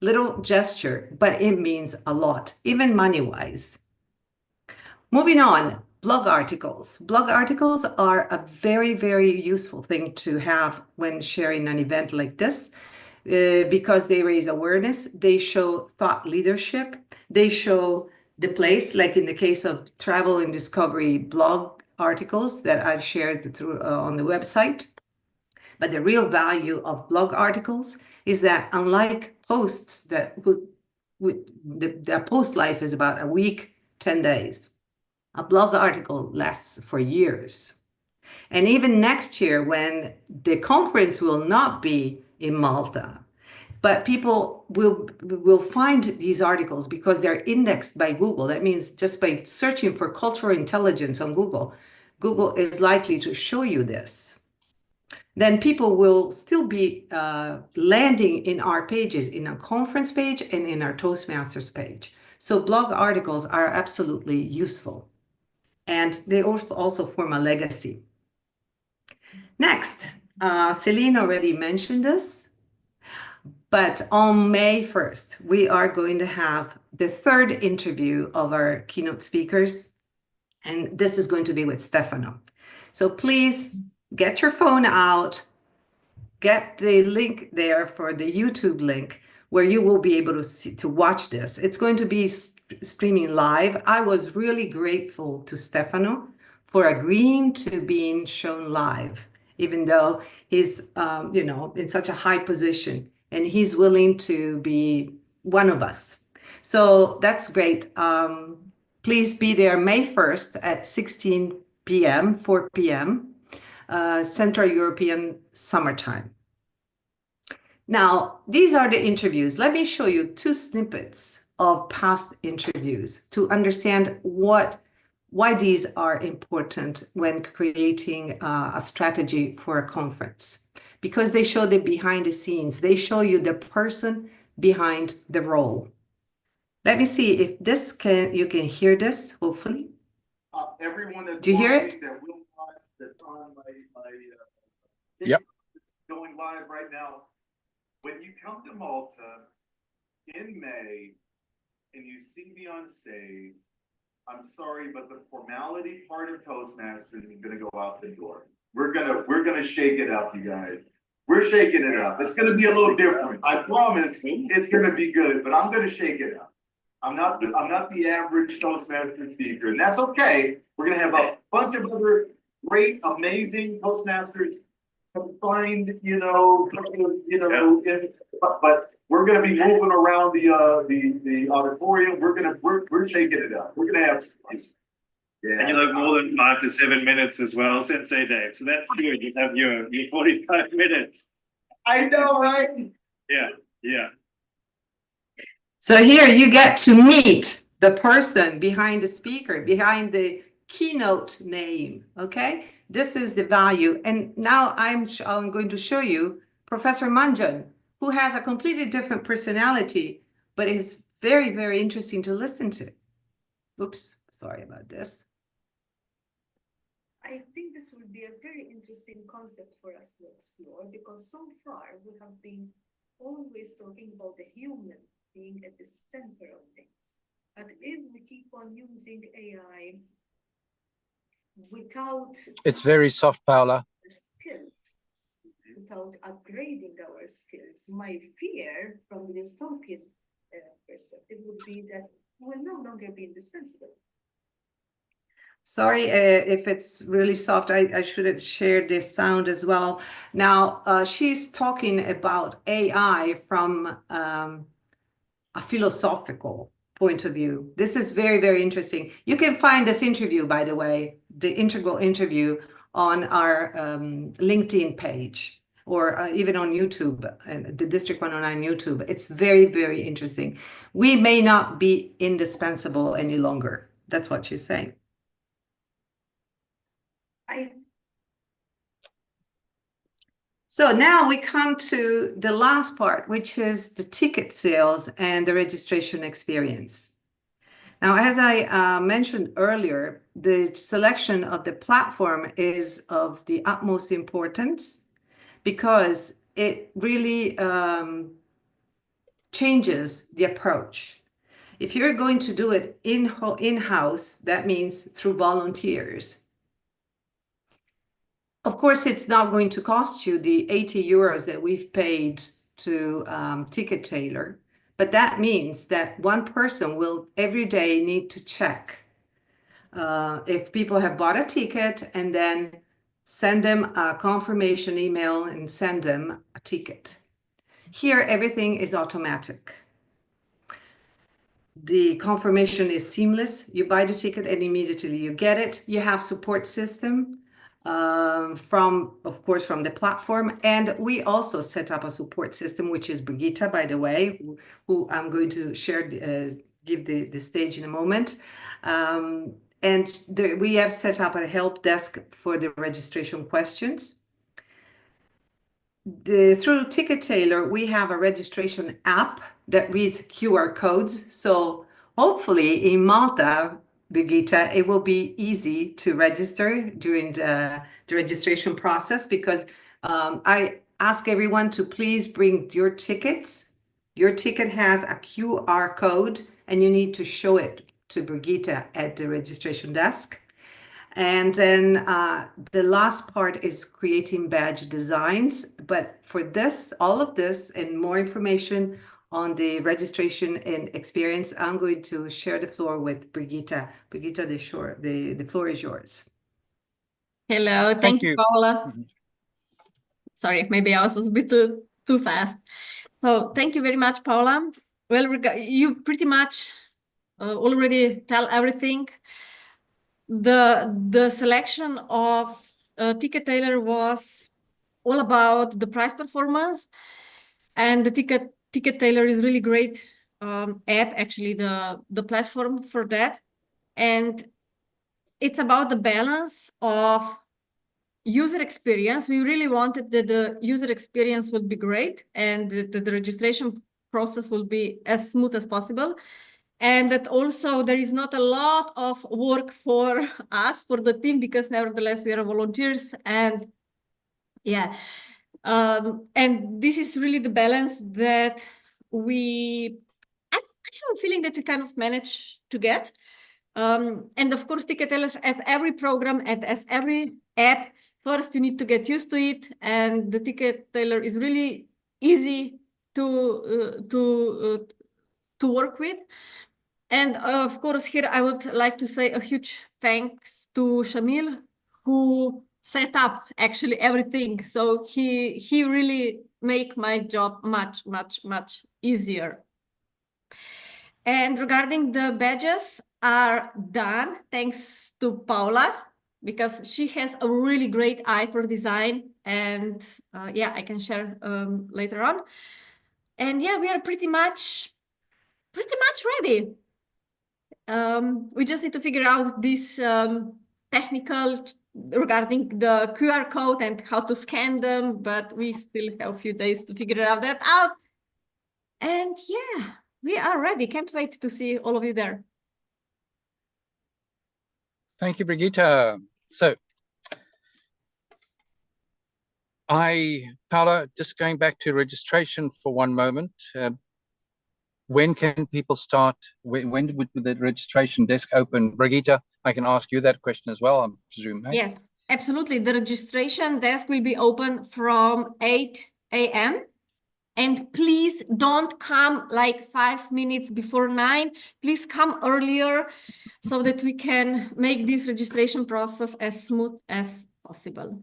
little gesture, but it means a lot, even money-wise. Moving on, blog articles. Blog articles are a very, very useful thing to have when sharing an event like this because they raise awareness, they show thought leadership, they show the place, like in the case of travel and discovery blog articles that I've shared through on the website. But the real value of blog articles is that unlike posts that the post life is about a week, 10 days. A blog article lasts for years. And even next year when the conference will not be in Malta, but people will find these articles because they're indexed by Google. That means just by searching for cultural intelligence on Google, Google is likely to show you this. Then people will still be landing in our pages, in our conference page and in our Toastmasters page. So blog articles are absolutely useful. And they also form a legacy. Next, Celine already mentioned this. But on May 1st, we are going to have the third interview of our keynote speakers. And this is going to be with Stefano. So please get your phone out, get the link there for the YouTube link where you will be able to watch this. It's going to be streaming live. I was really grateful to Stefano for agreeing to being shown live, even though he's, in such a high position. And he's willing to be one of us. So that's great. Please be there May 1st at 16 p.m., 4 p.m., Central European summertime. Now, these are the interviews. Let me show you two snippets of past interviews to understand why these are important when creating a strategy for a conference. Because they show the behind the scenes. They show you the person behind the role. Let me see if this you can hear this, hopefully. Everyone that's Do you hear it? That will watch, that's on my yep. Going live right now. When you come to Malta in May and you see me on stage, I'm sorry, but the formality part of Toastmasters is going to go out the door. We're gonna shake it up, you guys. We're shaking it up. It's gonna be a little different. I promise it's gonna be good, but I'm gonna shake it up. I'm not the average Toastmaster speaker, and that's okay. We're gonna have a bunch of other great, amazing Toastmasters combined, but we're gonna be moving around the auditorium. We're shaking it up. We're gonna have fun. Yeah. And you'll have more than 5 to 7 minutes as well, Sensei Dave. So that's good. You have your 45 minutes. I know, right? Yeah, yeah. So here you get to meet the person behind the speaker, behind the keynote name, okay? This is the value. And now I'm going to show you Professor Manjan, who has a completely different personality, but is very, very interesting to listen to. Oops, sorry about this. I think this will be a very interesting concept for us to explore because so far we have been always talking about the human being at the center of things. But if we keep on using AI without... It's very soft, Paula. ...skills, without upgrading our skills, my fear from the dystopian perspective would be that we will no longer be indispensable. Sorry if it's really soft. I should have shared this sound as well. Now, she's talking about AI from a philosophical point of view. This is very, very interesting. You can find this interview, by the way, the integral interview on our LinkedIn page, or even on YouTube, the District 109 YouTube. It's very, very interesting. We may not be indispensable any longer. That's what she's saying. So now we come to the last part, which is the ticket sales and the registration experience. Now, as I mentioned earlier, the selection of the platform is of the utmost importance because it really changes the approach. If you're going to do it in-house, that means through volunteers. Of course, it's not going to cost you the 80 euros that we've paid to Ticket Tailor, but that means that one person will every day need to check if people have bought a ticket and then send them a confirmation email and send them a ticket. Here, everything is automatic. The confirmation is seamless. You buy the ticket and immediately you get it. You have support system. Of course, from the platform. And we also set up a support system, which is Brigitte, by the way, who I'm going to share, give the stage in a moment. We have set up a help desk for the registration questions. Through Ticket Tailor, we have a registration app that reads QR codes. So hopefully in Malta, Brigitte, it will be easy to register during the registration process, because I ask everyone to please bring your tickets. Your ticket has a QR code and you need to show it to Brigitte at the registration desk. And then the last part is creating badge designs. But for this, all of this and more information on the registration and experience, I'm going to share the floor with Brigitte. Brigitte, the floor is yours. Hello, thank you, Paula. Sorry, maybe I was a bit too fast. So thank you very much, Paula. Well, you pretty much already tell everything. The selection of Ticket Tailor was all about the price performance, and the Ticket Tailor is really great app, actually the platform for that. And it's about the balance of user experience. We really wanted that the user experience would be great and that the registration process will be as smooth as possible. And that also there is not a lot of work for us, for the team, because nevertheless we are volunteers. And yeah, and this is really the balance that I have a feeling that we kind of managed to get. And of course, Ticket Tailor, as every program and as every app, first you need to get used to it. And the Ticket Tailor is really easy to work with. And of course, here I would like to say a huge thanks to Shamil, who set up actually everything. So he really made my job much, much, much easier. And regarding the badges are done thanks to Paula, because she has a really great eye for design. And yeah, I can share later on. And yeah, we are pretty much ready. We just need to figure out this technical regarding the QR code and how to scan them, but we still have a few days to figure that out. And yeah, we are ready. Can't wait to see all of you there. Thank you, Brigitte. So Paula, just going back to registration for one moment. When can people start? When would the registration desk open? Brigitte, I can ask you that question as well, I presume. Right? Yes, absolutely. The registration desk will be open from 8 a.m. And please don't come like 5 minutes before 9. Please come earlier so that we can make this registration process as smooth as possible.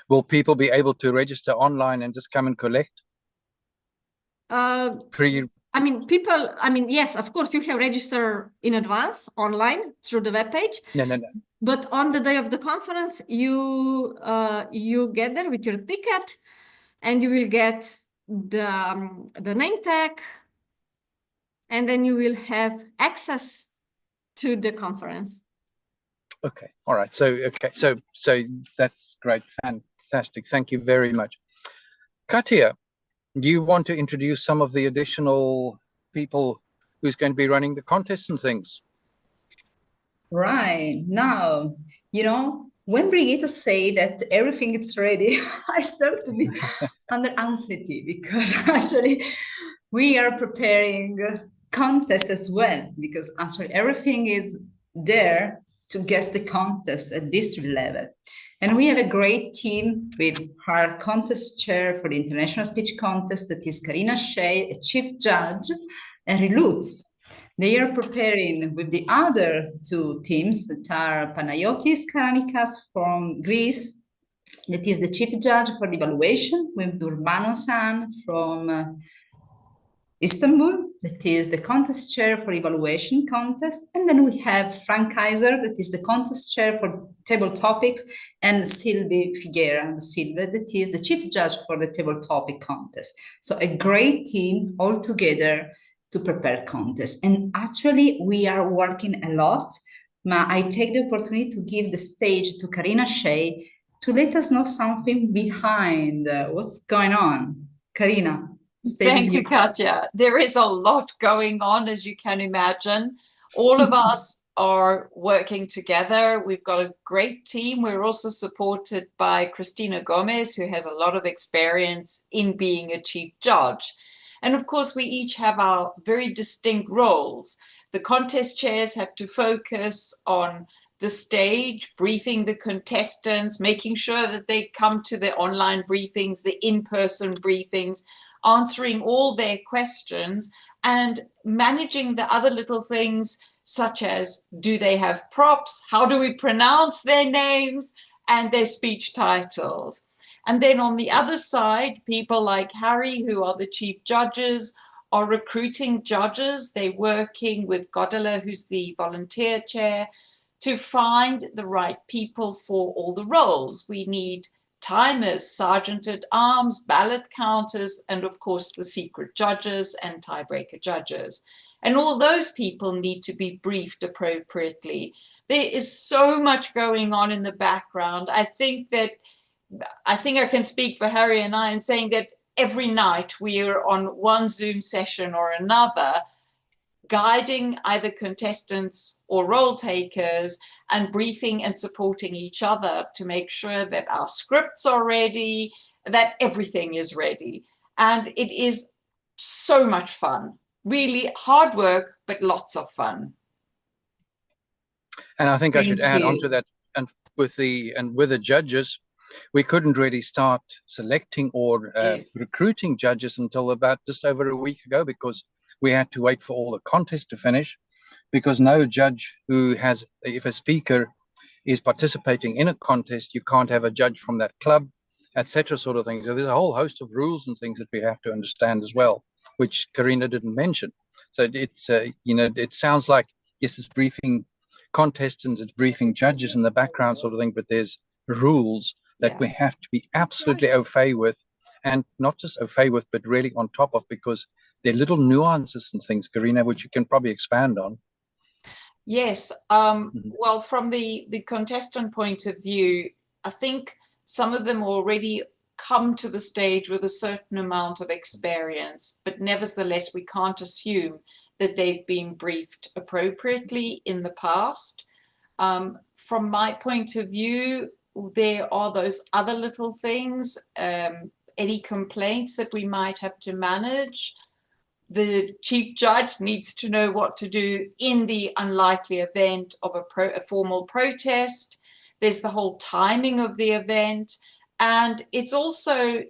Will people be able to register online and just come and collect? I mean, people, I mean, yes, of course, you have registered in advance online through the webpage. No. But on the day of the conference, you get there with your ticket, and you will get the name tag, and then you will have access to the conference. Okay, all right. So that's great, fantastic. Thank you very much. Katia, do you want to introduce some of the additional people who's going to be running the contests and things? Right. Now, you know, when Brigitte said that everything is ready, I start to be under anxiety because actually we are preparing contests as well, because actually everything is there to guess the contest at district level. And we have a great team with our contest chair for the International Speech Contest, that is Karina Shea, a chief judge, and Lutz. They are preparing with the other two teams that are Panayotis Karanikas from Greece, that is the chief judge for the evaluation, with Durmano-san from Istanbul, that is the contest chair for evaluation contest. And then we have Frank Kaiser, that is the contest chair for table topics, and Sylvie Figuera, that is the chief judge for the table topic contest. So a great team all together to prepare contests. And actually we are working a lot. I take the opportunity to give the stage to Karina Shea to let us know something behind what's going on. Karina. Thank you, Katja. There is a lot going on, as you can imagine. All of us are working together. We've got a great team. We're also supported by Cristina Gomez, who has a lot of experience in being a chief judge. And of course, we each have our very distinct roles. The contest chairs have to focus on the stage, briefing the contestants, making sure that they come to the online briefings, the in-person briefings, answering all their questions, and managing the other little things such as, do they have props? How do we pronounce their names and their speech titles? And then on the other side, people like Harry, who are the chief judges, are recruiting judges. They're working with Godela, who's the volunteer chair, to find the right people for all the roles. We need timers, sergeant-at-arms, ballot counters, and of course the secret judges and tiebreaker judges. And all those people need to be briefed appropriately. There is so much going on in the background. I think I can speak for Harry and I in saying that every night we are on one Zoom session or another, guiding either contestants or role takers and briefing and supporting each other to make sure that our scripts are ready, that everything is ready. And it is so much fun, really hard work, but lots of fun. And I think I should add on to that, and with the judges, we couldn't really start selecting or recruiting judges until about just over a week ago, because we had to wait for all the contests to finish, because no judge who has, if a speaker is participating in a contest, you can't have a judge from that club, etc. sort of thing. So there's a whole host of rules and things that we have to understand as well, which Karina didn't mention. So it's, it sounds like, yes, it's briefing contestants, it's briefing judges in the background sort of thing, but there's rules that we have to be absolutely au fait with, and not just au fait with, but really on top of, because there are little nuances and things, Karina, which you can probably expand on. Yes. Well, from the contestant point of view, I think some of them already come to the stage with a certain amount of experience, but nevertheless, we can't assume that they've been briefed appropriately in the past. From my point of view, there are those other little things, any complaints that we might have to manage. The chief judge needs to know what to do in the unlikely event of a formal protest. There's the whole timing of the event. And it's also,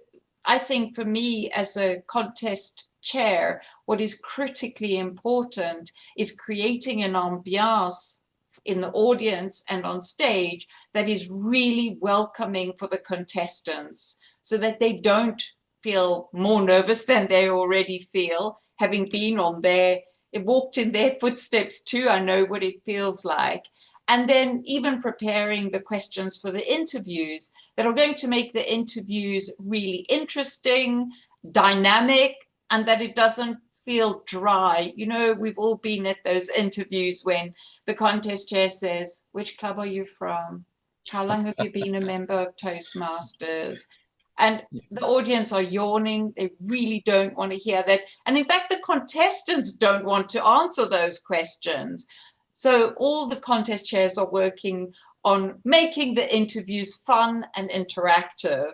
I think for me as a contest chair, what is critically important is creating an ambiance in the audience and on stage that is really welcoming for the contestants, so that they don't feel more nervous than they already feel, having been on there, walked in their footsteps too. I know what it feels like. And then even preparing the questions for the interviews that are going to make the interviews really interesting, dynamic, and that it doesn't feel dry. You know, we've all been at those interviews when the contest chair says, which club are you from? How long have you been a member of Toastmasters? And the audience are yawning. They really don't want to hear that. And in fact, the contestants don't want to answer those questions. So all the contest chairs are working on making the interviews fun and interactive.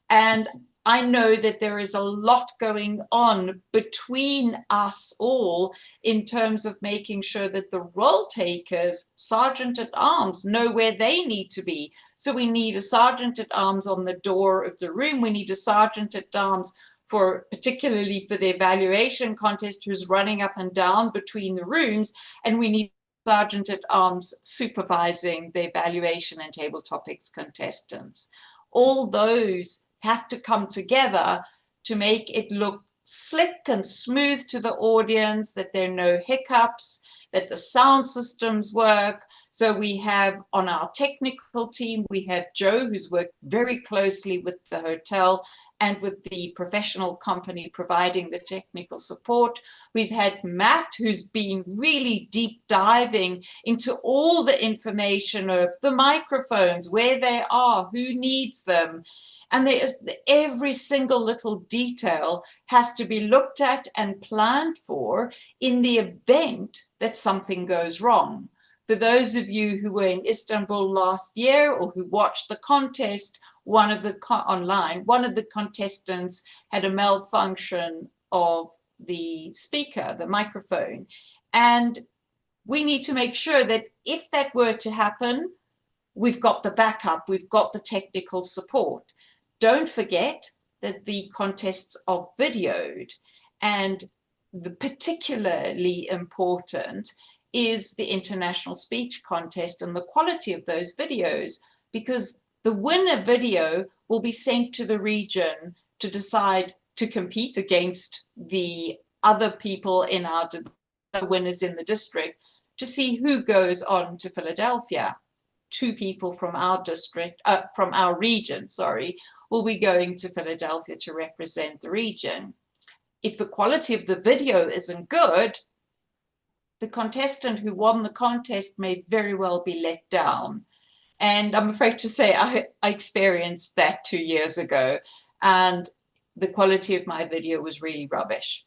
And I know that there is a lot going on between us all in terms of making sure that the role takers, sergeant at arms, know where they need to be. So we need a sergeant at arms on the door of the room. We need a sergeant at arms particularly for the evaluation contest who's running up and down between the rooms. And we need a sergeant at arms supervising the evaluation and table topics contestants. All those have to come together to make it look slick and smooth to the audience, that there are no hiccups, that the sound systems work. So we have on our technical team, we have Joe, who's worked very closely with the hotel and with the professional company providing the technical support. We've had Matt, who's been really deep diving into all the information of the microphones, where they are, who needs them. And every single little detail has to be looked at and planned for in the event that something goes wrong. For those of you who were in Istanbul last year or who watched the contest, online, one of the contestants had a malfunction of the speaker, the microphone. And we need to make sure that if that were to happen, we've got the backup, we've got the technical support. Don't forget that the contests are videoed, and the particularly important is the international speech contest and the quality of those videos, because the winner video will be sent to the region to decide to compete against the other people in our winners in the district to see who goes on to Philadelphia. 2 people from our district, from our region, will be going to Philadelphia to represent the region. If the quality of the video isn't good, the contestant who won the contest may very well be let down. And I'm afraid to say I experienced that 2 years ago, and the quality of my video was really rubbish.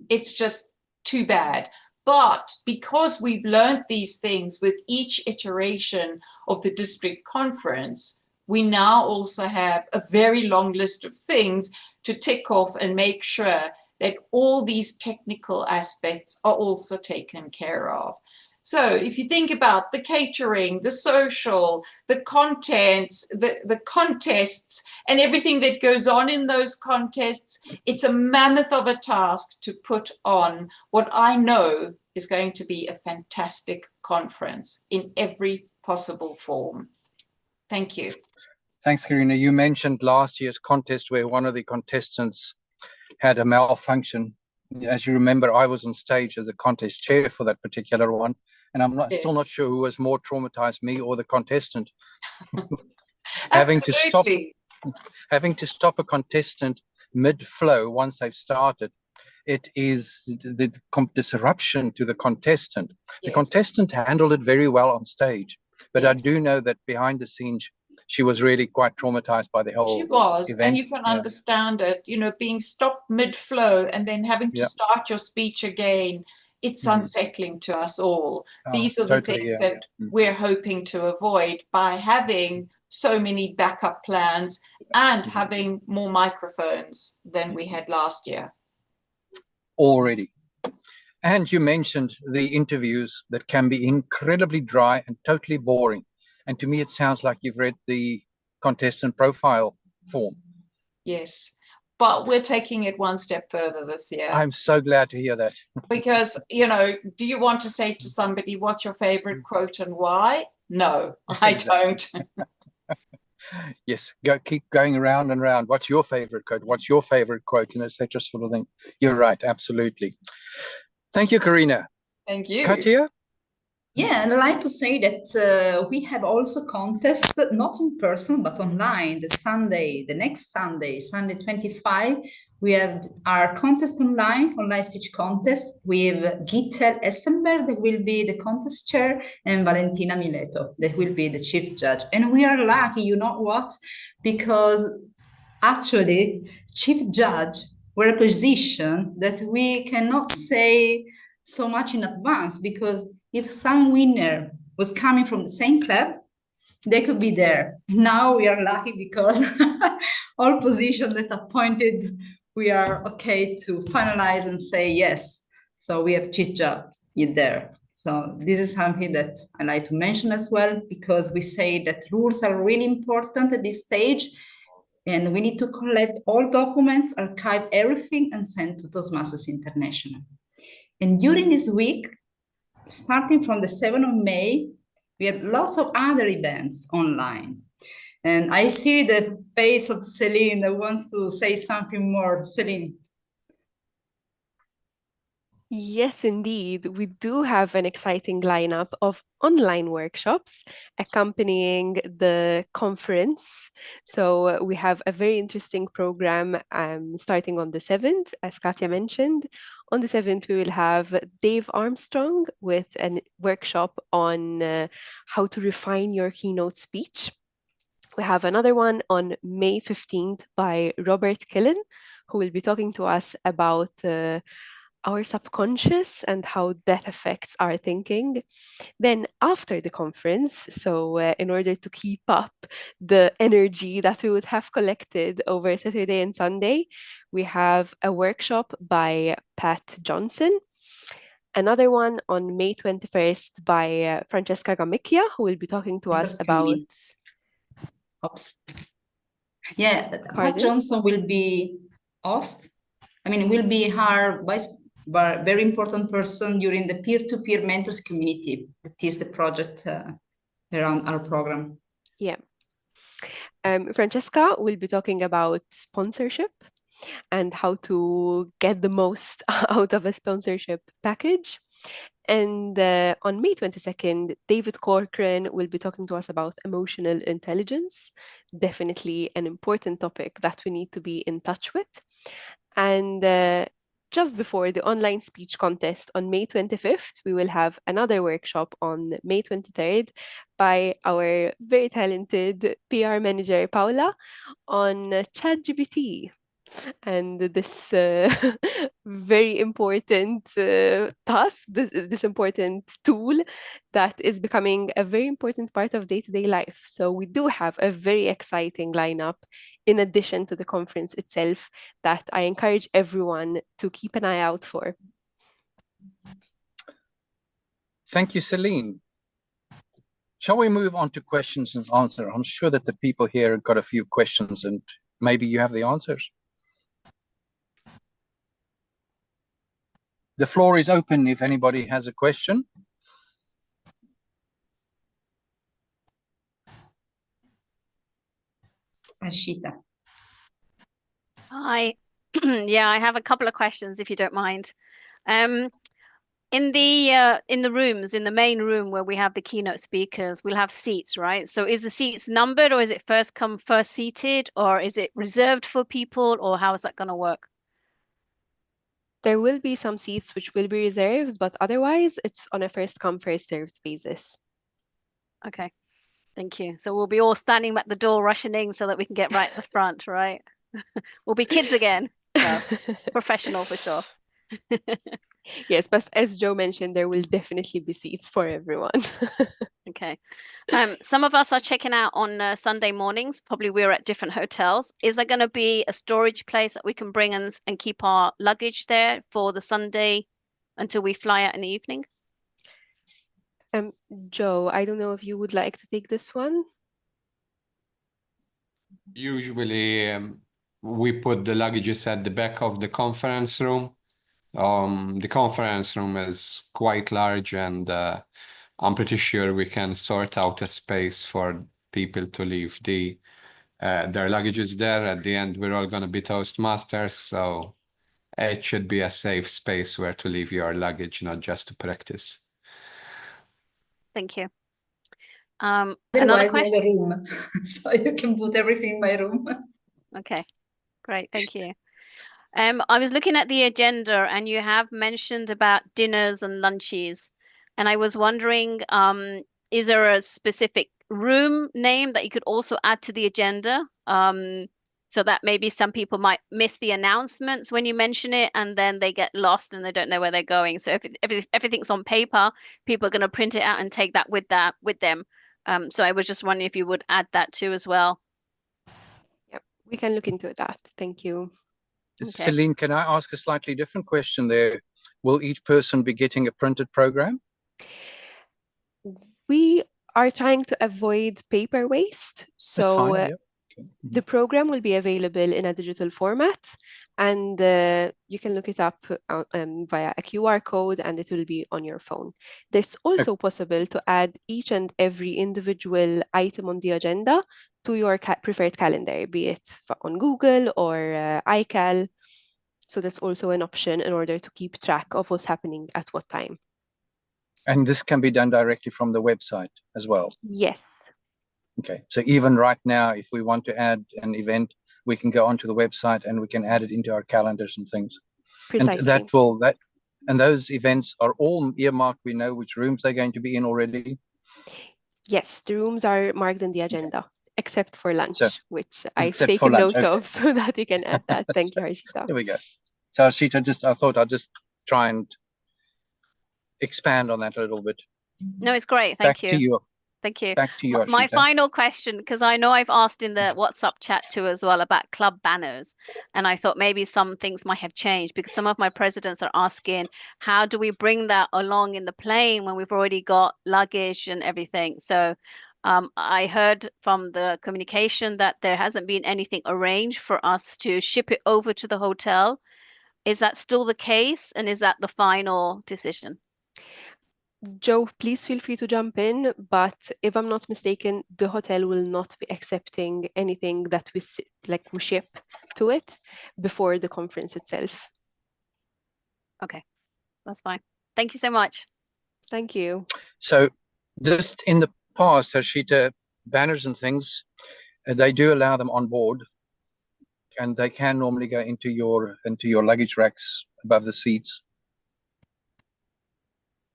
It's just too bad. But because we've learned these things with each iteration of the district conference, we now also have a very long list of things to tick off and make sure that all these technical aspects are also taken care of. So if you think about the catering, the social, the contents, the contests, and everything that goes on in those contests, it's a mammoth of a task to put on what I know is going to be a fantastic conference in every possible form. Thank you. Thanks, Karina. You mentioned last year's contest where one of the contestants had a malfunction. As you remember, I was on stage as a contest chair for that particular one, and I'm still not sure who was more traumatized, me or the contestant. having to stop a contestant mid-flow once they've started, it is the disruption to the contestant. The contestant handled it very well on stage, but I do know that behind the scenes she was really quite traumatized by the whole event. And you can understand it, you know, being stopped mid-flow and then having to start your speech again. It's unsettling to us all. These are the things that we're hoping to avoid by having so many backup plans and having more microphones than we had last year. Already. And you mentioned the interviews that can be incredibly dry and totally boring. And to me, it sounds like you've read the contestant profile form. Yes, but we're taking it one step further this year. I'm so glad to hear that. Because, you know, do you want to say to somebody, what's your favorite quote and why? No, I don't. Yes, keep going around and around. What's your favorite quote? What's your favorite quote? And etc. sort of thing. You're right, absolutely. Thank you, Karina. Thank you. Katia? Yeah, and I'd like to say that we have also contests, not in person, but online. The next Sunday, Sunday 25, we have our contest online speech contest with Gittel Essenberg, that will be the contest chair, and Valentina Mileto, that will be the chief judge. And we are lucky, you know what? Because actually, chief judge were a position that we cannot say so much in advance, because if some winner was coming from the same club, they could be there. Now we are lucky because all positions that appointed, we are okay to finalize and say yes. So we have chief judge in there. So this is something that I like to mention as well, because we say that rules are really important at this stage, and we need to collect all documents, archive everything, and send to Toastmasters International. And during this week, starting from the 7th of May, we have lots of other events online. And I see the face of Celine that wants to say something more. Celine. Yes, indeed. We do have an exciting lineup of online workshops accompanying the conference. So we have a very interesting program starting on the 7th, as Katia mentioned. On the 7th, we will have Dave Armstrong with a workshop on how to refine your keynote speech. We have another one on May 15th by Robert Killen, who will be talking to us about our subconscious and how that affects our thinking. Then after the conference, so in order to keep up the energy that we would have collected over Saturday and Sunday, we have a workshop by Pat Johnson. Another one on May 21st by Francesca Gamicchia, who will be talking to us about... Oops. Yeah, Pat Johnson will be host. Will be her very important person during the peer-to-peer mentors community. That is the project around our program. Yeah. Francesca will be talking about sponsorship and how to get the most out of a sponsorship package. And on May 22nd, David Corcoran will be talking to us about emotional intelligence. Definitely an important topic that we need to be in touch with. And just before the online speech contest on May 25th, we will have another workshop on May 23rd by our very talented PR manager, Paula, on ChatGPT. And this very important task, this important tool that is becoming a very important part of day-to-day life. So we do have a very exciting lineup in addition to the conference itself that I encourage everyone to keep an eye out for. Thank you, Celine. Shall we move on to questions and answers? I'm sure that the people here have got a few questions and maybe you have the answers. The floor is open if anybody has a question. Ashita. Hi. Yeah, I have a couple of questions, if you don't mind. In the rooms, in the main room where we have the keynote speakers, we'll have seats, right? So is the seats numbered, or is it first come, first seated, or is it reserved for people, or how is that going to work? There will be some seats which will be reserved, but otherwise it's on a first come, first served basis. Okay, thank you. So we'll be all standing at the door rushing in so that we can get right at the front, right? We'll be kids again. No, professional for sure. Yes, but as Joe mentioned, there will definitely be seats for everyone. Okay. Some of us are checking out on Sunday mornings. Probably we're at different hotels. Is there going to be a storage place that we can bring and keep our luggage there for the Sunday until we fly out in the evening? Joe, I don't know if you would like to take this one. Usually, we put the luggages at the back of the conference room. The conference room is quite large, and I'm pretty sure we can sort out a space for people to leave the their luggages there. At the end, we're all going to be Toastmasters, so it should be a safe space where to leave your luggage, not just to practice. Thank you. Otherwise, I have a room, so you can put everything in my room. Okay, great, thank you. I was looking at the agenda, and you have mentioned about dinners and lunches, and I was wondering, is there a specific room name that you could also add to the agenda, so that maybe some people might miss the announcements when you mention it, and then they get lost and they don't know where they're going. So if everything's on paper, people are going to print it out and take that with them. So I was just wondering if you would add that too as well. Yep, we can look into that. Thank you. Okay. Celine, can I ask a slightly different question there? Will each person be getting a printed program? We are trying to avoid paper waste. So That's fine, the program will be available in a digital format, and you can look it up via a QR code, and it will be on your phone. There's also possible to add each and every individual item on the agenda to your preferred calendar, be it on Google or iCal. So that's also an option in order to keep track of what's happening at what time. And this can be done directly from the website as well? Yes. Okay, so even right now, if we want to add an event, we can go onto the website and we can add it into our calendars and things. Precisely. And those events are all earmarked. We know which rooms they're going to be in already. Yes, the rooms are marked in the agenda, except for lunch, which I've except taken for lunch, note of, so that you can add that. Thank you, Harshita. There we go. So Harshita, I thought I'd just try and expand on that a little bit. No, it's great. Thank you. Back to you. Thank you. Back to you, My Harshita. final question, because I know I've asked in the WhatsApp chat too as well about club banners, and I thought maybe some things might have changed, because some of my presidents are asking, how do we bring that along in the plane when we've already got luggage and everything? So I heard from the communication that there hasn't been anything arranged for us to ship it over to the hotel. Is that still the case, and is that the final decision? Joe, please feel free to jump in, but if I'm not mistaken, the hotel will not be accepting anything that we ship to it before the conference itself. Okay, that's fine. Thank you so much. Thank you. So just in the past, Harshita, banners and things, they do allow them on board, and they can normally go into your luggage racks above the seats.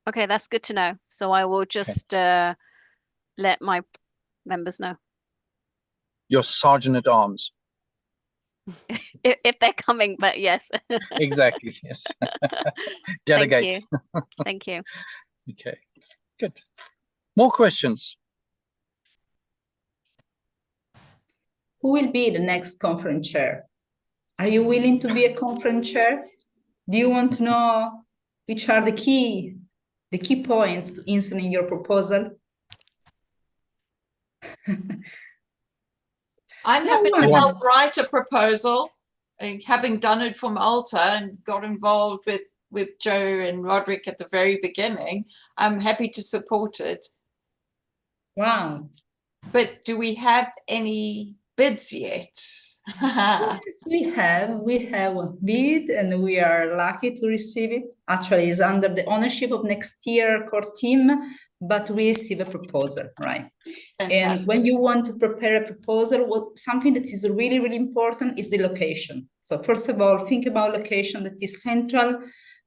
Okay, that's good to know. So I will just let my members know. Your sergeant at arms. If they're coming, but yes. Exactly, yes. Delegate. Thank you. Okay, good. More questions? Who will be the next conference chair? Are you willing to be a conference chair? Do you want to know which are the key points to insert your proposal? I'm happy to help write a proposal, and having done it for Malta and got involved with Joe and Roderick at the very beginning, I'm happy to support it. Wow. But do we have any bids yet? Yes, we have a bid, and we are lucky to receive it. Actually, it's under the ownership of next year core team, but we receive a proposal, right? Fantastic. And when you want to prepare a proposal, something that is really, really important is the location. So first of all, think about location that is central,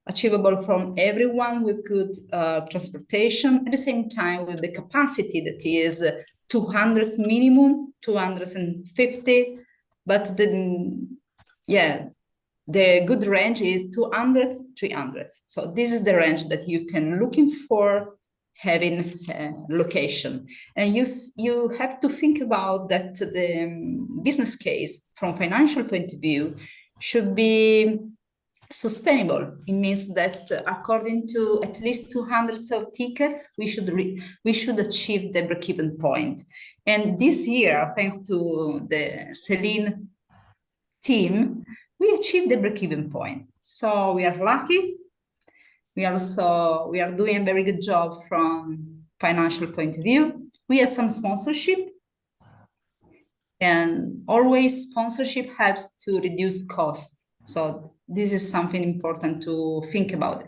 achievable from everyone with good transportation, at the same time with the capacity that is 200 minimum, 250, but the good range is 200, 300. So this is the range that you can looking for having location. And you have to think about that the business case from financial point of view should be sustainable. It means that according to at least 200 of tickets, we should achieve the break-even point. And this year, thanks to the Celine team, we achieved the break-even point. So we are lucky. We are doing a very good job from financial point of view. We have some sponsorship. And always sponsorship helps to reduce costs. So this is something important to think about.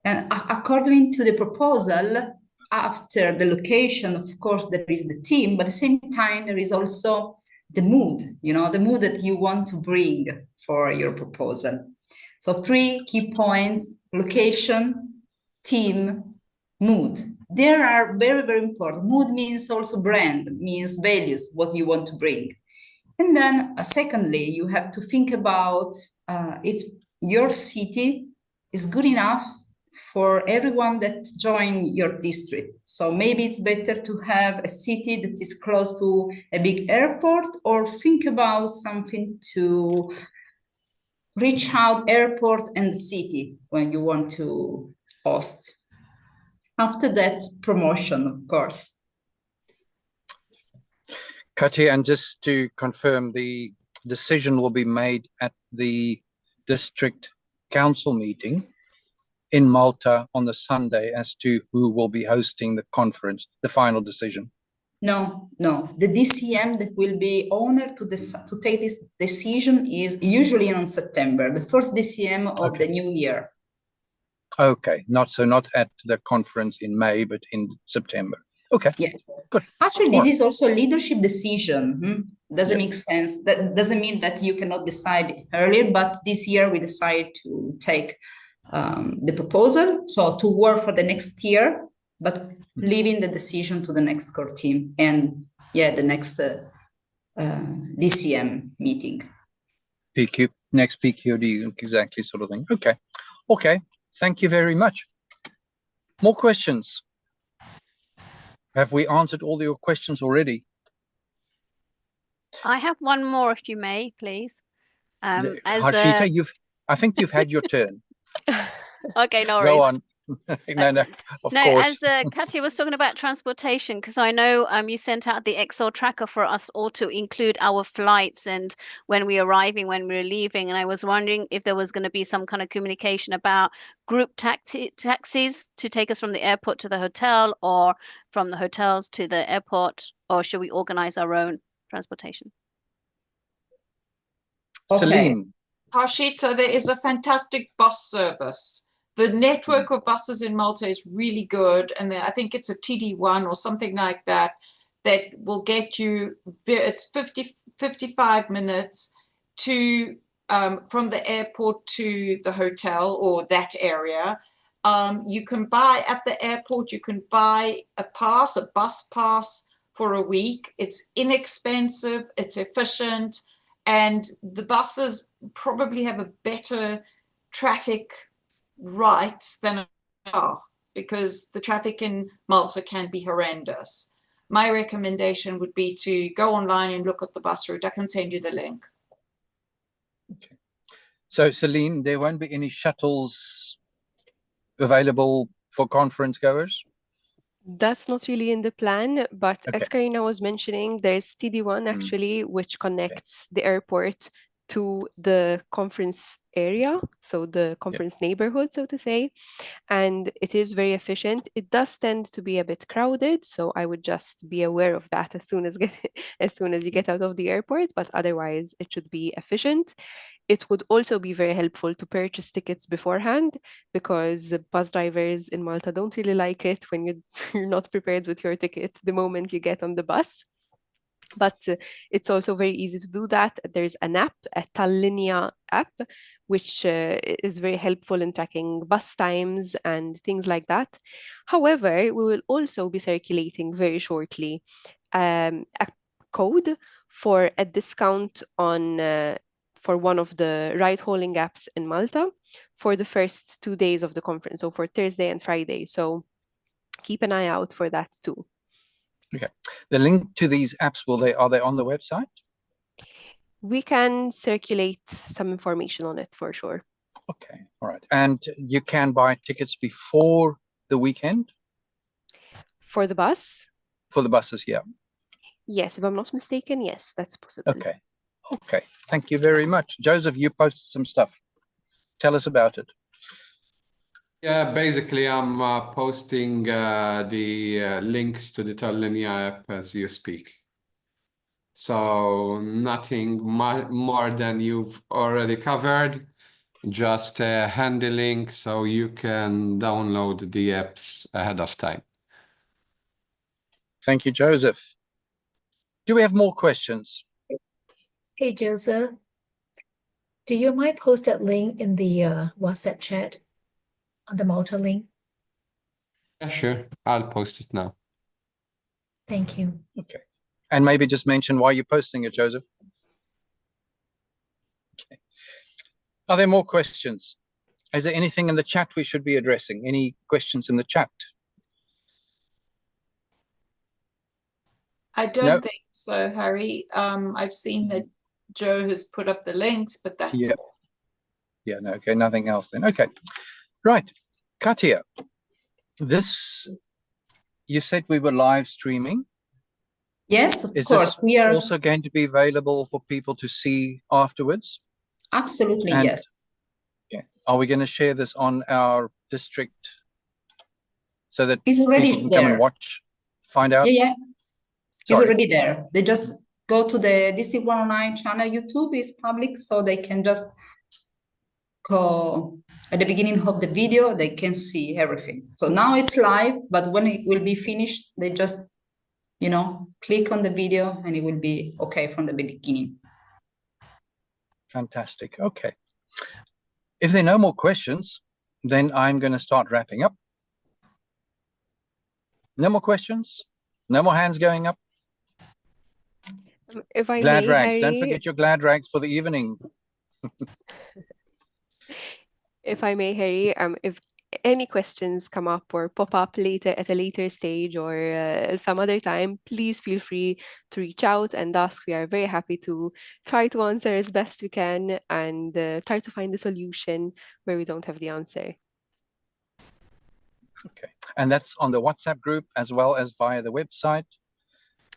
And according to the proposal, after the location, of course, there is the team, but at the same time, there is also the mood, the mood that you want to bring for your proposal. So 3 key points: location, team, mood. They are very, very important. Mood means also brand, means values, what you want to bring. And then secondly, you have to think about if your city is good enough for everyone that join your district. So maybe it's better to have a city that is close to a big airport, or think about something to reach out airport and city when you want to host. After that, promotion, of course. Katia, and just to confirm, the decision will be made at the district council meeting in Malta on the Sunday as to who will be hosting the conference, the final decision. No. The DCM that will be honored to take this decision is usually on September, the first DCM of the new year. Okay, not at the conference in May, but in September. Okay, yeah, good. Actually, this is also a leadership decision. Doesn't make sense. That doesn't mean that you cannot decide earlier, but this year we decided to take the proposal, so to work for the next year, but leaving the decision to the next core team and the next DCM meeting. PQ, next PQD, exactly sort of thing. Okay. Thank you very much. More questions? Have we answered all your questions already? I have one more, if you may, please. Harshita, I think you've had your turn. Okay, no worries. Go on. No, of course. As Katia was talking about transportation, because I know you sent out the Excel tracker for us all to include our flights and when we're arriving, when we're leaving. And I was wondering if there was going to be some kind of communication about group taxis to take us from the airport to the hotel, or from the hotels to the airport, or should we organize our own transportation? Celine. Harshita, there is a fantastic bus service. The network of buses in Malta is really good, and I think it's a TD1 or something like that, that will get you, it's 55 minutes to from the airport to the hotel or that area. You can buy at the airport, you can buy a bus pass for a week. It's inexpensive, it's efficient, and the buses probably have a better traffic rights than a car, because the traffic in Malta can be horrendous. My recommendation would be to go online and look at the bus route. I can send you the link. Okay. So Celine, there won't be any shuttles available for conference goers? That's not really in the plan, but as Karina was mentioning, there's TD1 actually, which connects the airport to the conference area, so the conference neighborhood, so to say, and it is very efficient. It does tend to be a bit crowded, so I would just be aware of that as soon as you get out of the airport, but otherwise it should be efficient. It would also be very helpful to purchase tickets beforehand, because bus drivers in Malta don't really like it when you're not prepared with your ticket the moment you get on the bus. But it's also very easy to do that. There's an app, a Tallinea app, which is very helpful in tracking bus times and things like that. However, we will also be circulating very shortly a code for a discount on for one of the ride-hauling apps in Malta for the first 2 days of the conference, so for Thursday and Friday. So keep an eye out for that too. Okay. The link to these apps, are they on the website? We can circulate some information on it for sure. Okay, all right. And you can buy tickets before the weekend? For the bus? For the buses, yeah. Yes, if I'm not mistaken, yes, that's possible. Okay, thank you very much. Joseph, you posted some stuff. Tell us about it. Yeah, basically I'm posting the links to the Tallinea app as you speak. So nothing more than you've already covered, just a handy link so you can download the apps ahead of time. Thank you, Joseph. Do we have more questions? Hey, Joseph, do you mind post that link in the WhatsApp chat on the Maltalink? Yeah, sure. I'll post it now. Thank you. Okay. And maybe just mention why you're posting it, Joseph. Okay. Are there more questions? Is there anything in the chat we should be addressing? Any questions in the chat? I don't No? think so, Harry. I've seen that Joe has put up the links, but that's Yeah. all. Yeah, no, okay, nothing else then. Okay. Right. Katia, this, you said we were live streaming. Yes, of Is course. this We are also going to be available for people to see afterwards? absolutely, And yes. okay, are we going to share this on our district so that It's people already can come and there. watch, find out? Yeah, yeah. It's Sorry. already there. They just go to the District 109 channel. YouTube is public, so they can just go at the beginning of the video, they can see everything. So now it's live, but when it will be finished, they just, you know, click on the video and it will be okay from the beginning. Fantastic. Okay. If there are no more questions, then I'm going to start wrapping up. No more questions? No more hands going up? If I Glad may, rags. Harry, Don't forget your glad rags for the evening. if I may, Harry, if any questions come up or pop up later at a later stage or some other time, please feel free to reach out and ask. We are very happy to try to answer as best we can and try to find a solution where we don't have the answer. Okay. And that's on the WhatsApp group as well as via the website,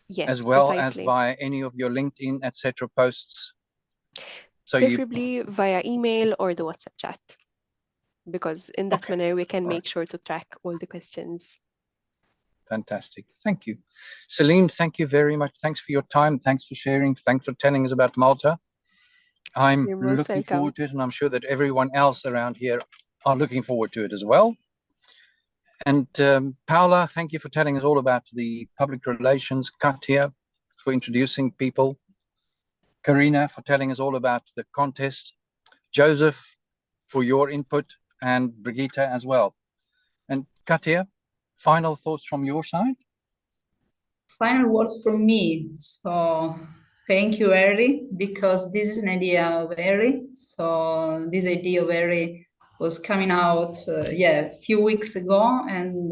Yes, as well precisely. as via any of your LinkedIn, etc. posts. So Preferably via email or the WhatsApp chat, because in that Okay. manner we can All make sure to track all the questions. Fantastic. Thank you. Celine, thank you very much. Thanks for your time. Thanks for sharing. Thanks for telling us about Malta. I'm You're most looking welcome. forward to it, and I'm sure that everyone else around here are looking forward to it as well. And Paula, thank you for telling us all about the public relations. Katia, for introducing people. Karina, for telling us all about the contest. Joseph, for your input, and Brigitte as well. And Katia, final thoughts from your side? Final words from me. So thank you, Harry, because this is an idea of Harry. So this idea of Harry was coming out, a few weeks ago, and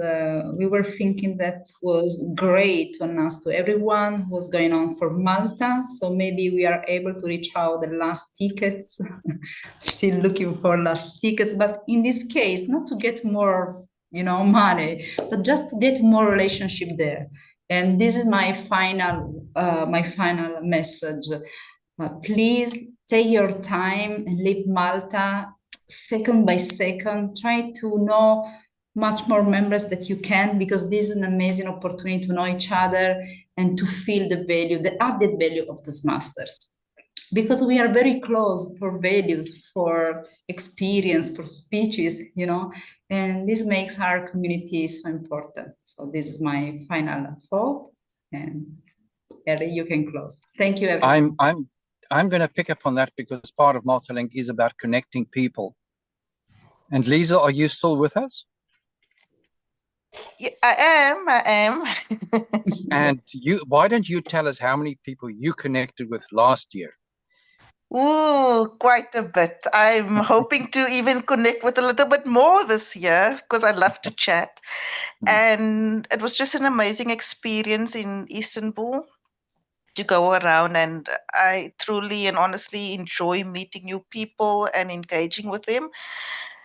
we were thinking that was great to announce to everyone what's going on for Malta. So maybe we are able to reach out the last tickets, still looking for last tickets, but in this case, not to get more, money, but just to get more relationship there. And this is my final message. Please take your time and live Malta second by second. Try to know much more members that you can, because this is an amazing opportunity to know each other and to feel the value, the added value of Toastmasters. Because we are very close for values, for experience, for speeches, and this makes our community so important. So this is my final thought, and Harry, you can close. Thank you, everyone. I'm going to pick up on that because part of Maltalink is about connecting people. And Lisa, are you still with us? Yeah, I am. And why don't you tell us how many people you connected with last year? Ooh, quite a bit. I'm hoping to even connect with a little bit more this year because I love to chat. And it was just an amazing experience in Istanbul to go around, and I truly and honestly enjoy meeting new people and engaging with them.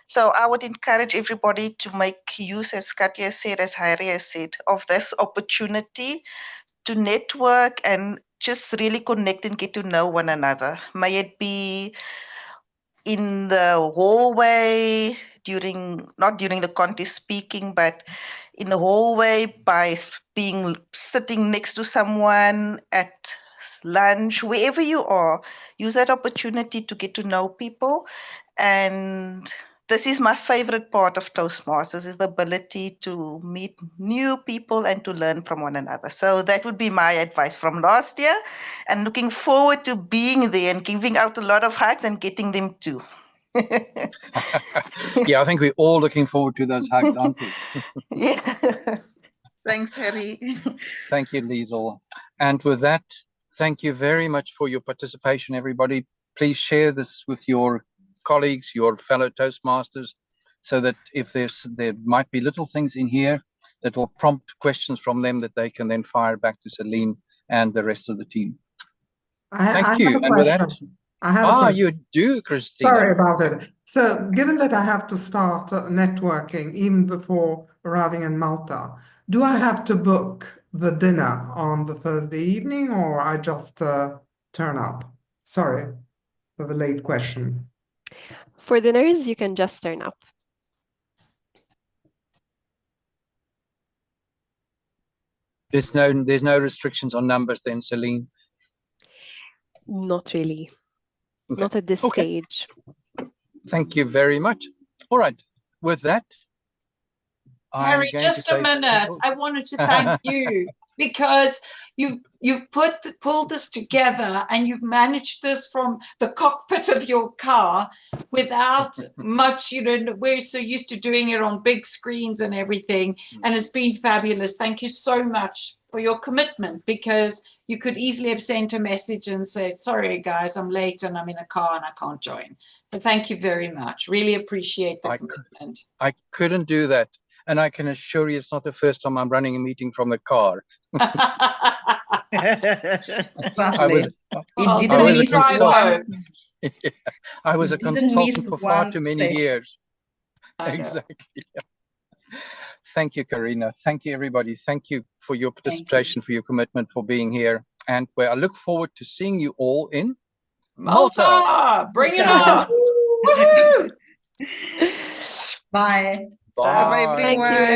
So I would encourage everybody to make use, as Katia said, as Harry has said, of this opportunity to network and just really connect and get to know one another. May it be in the hallway not during the contest speaking, but in the hallway by being sitting next to someone at lunch, wherever you are, use that opportunity to get to know people. And this is my favorite part of Toastmasters, is the ability to meet new people and to learn from one another. So that would be my advice from last year, and looking forward to being there and giving out a lot of hugs and getting them too. Yeah, I think we're all looking forward to those hugs, aren't we? Yeah. Thanks, Harry. Thank you, Liesl. And with that, thank you very much for your participation, everybody. Please share this with your colleagues, your fellow Toastmasters, so that if there might be little things in here that will prompt questions from them that they can then fire back to Celine and the rest of the team. Thank you. And with that, you do, Christina. Sorry about it. So given that I have to start networking even before arriving in Malta, do I have to book the dinner on the Thursday evening, or I just turn up? Sorry for the late question. For dinners, you can just turn up. There's no restrictions on numbers then, Celine? Not really. Okay. Not at this stage. Thank you very much. All right. With that, Harry, just a minute. I wanted to thank you because you've pulled this together, and you've managed this from the cockpit of your car without much, we're so used to doing it on big screens and everything, and it's been fabulous. Thank you so much for your commitment, because you could easily have sent a message and said, sorry guys, I'm late and I'm in a car and I can't join. But thank you very much. Really appreciate the commitment. I couldn't do that. And I can assure you it's not the first time I'm running a meeting from the car. I was a consultant for far too many years. Exactly. Thank you, Karina. Thank you, everybody. Thank you for your participation, for your commitment, for being here. And I look forward to seeing you all in Malta. Bring it on. Bye. Bye, everyone.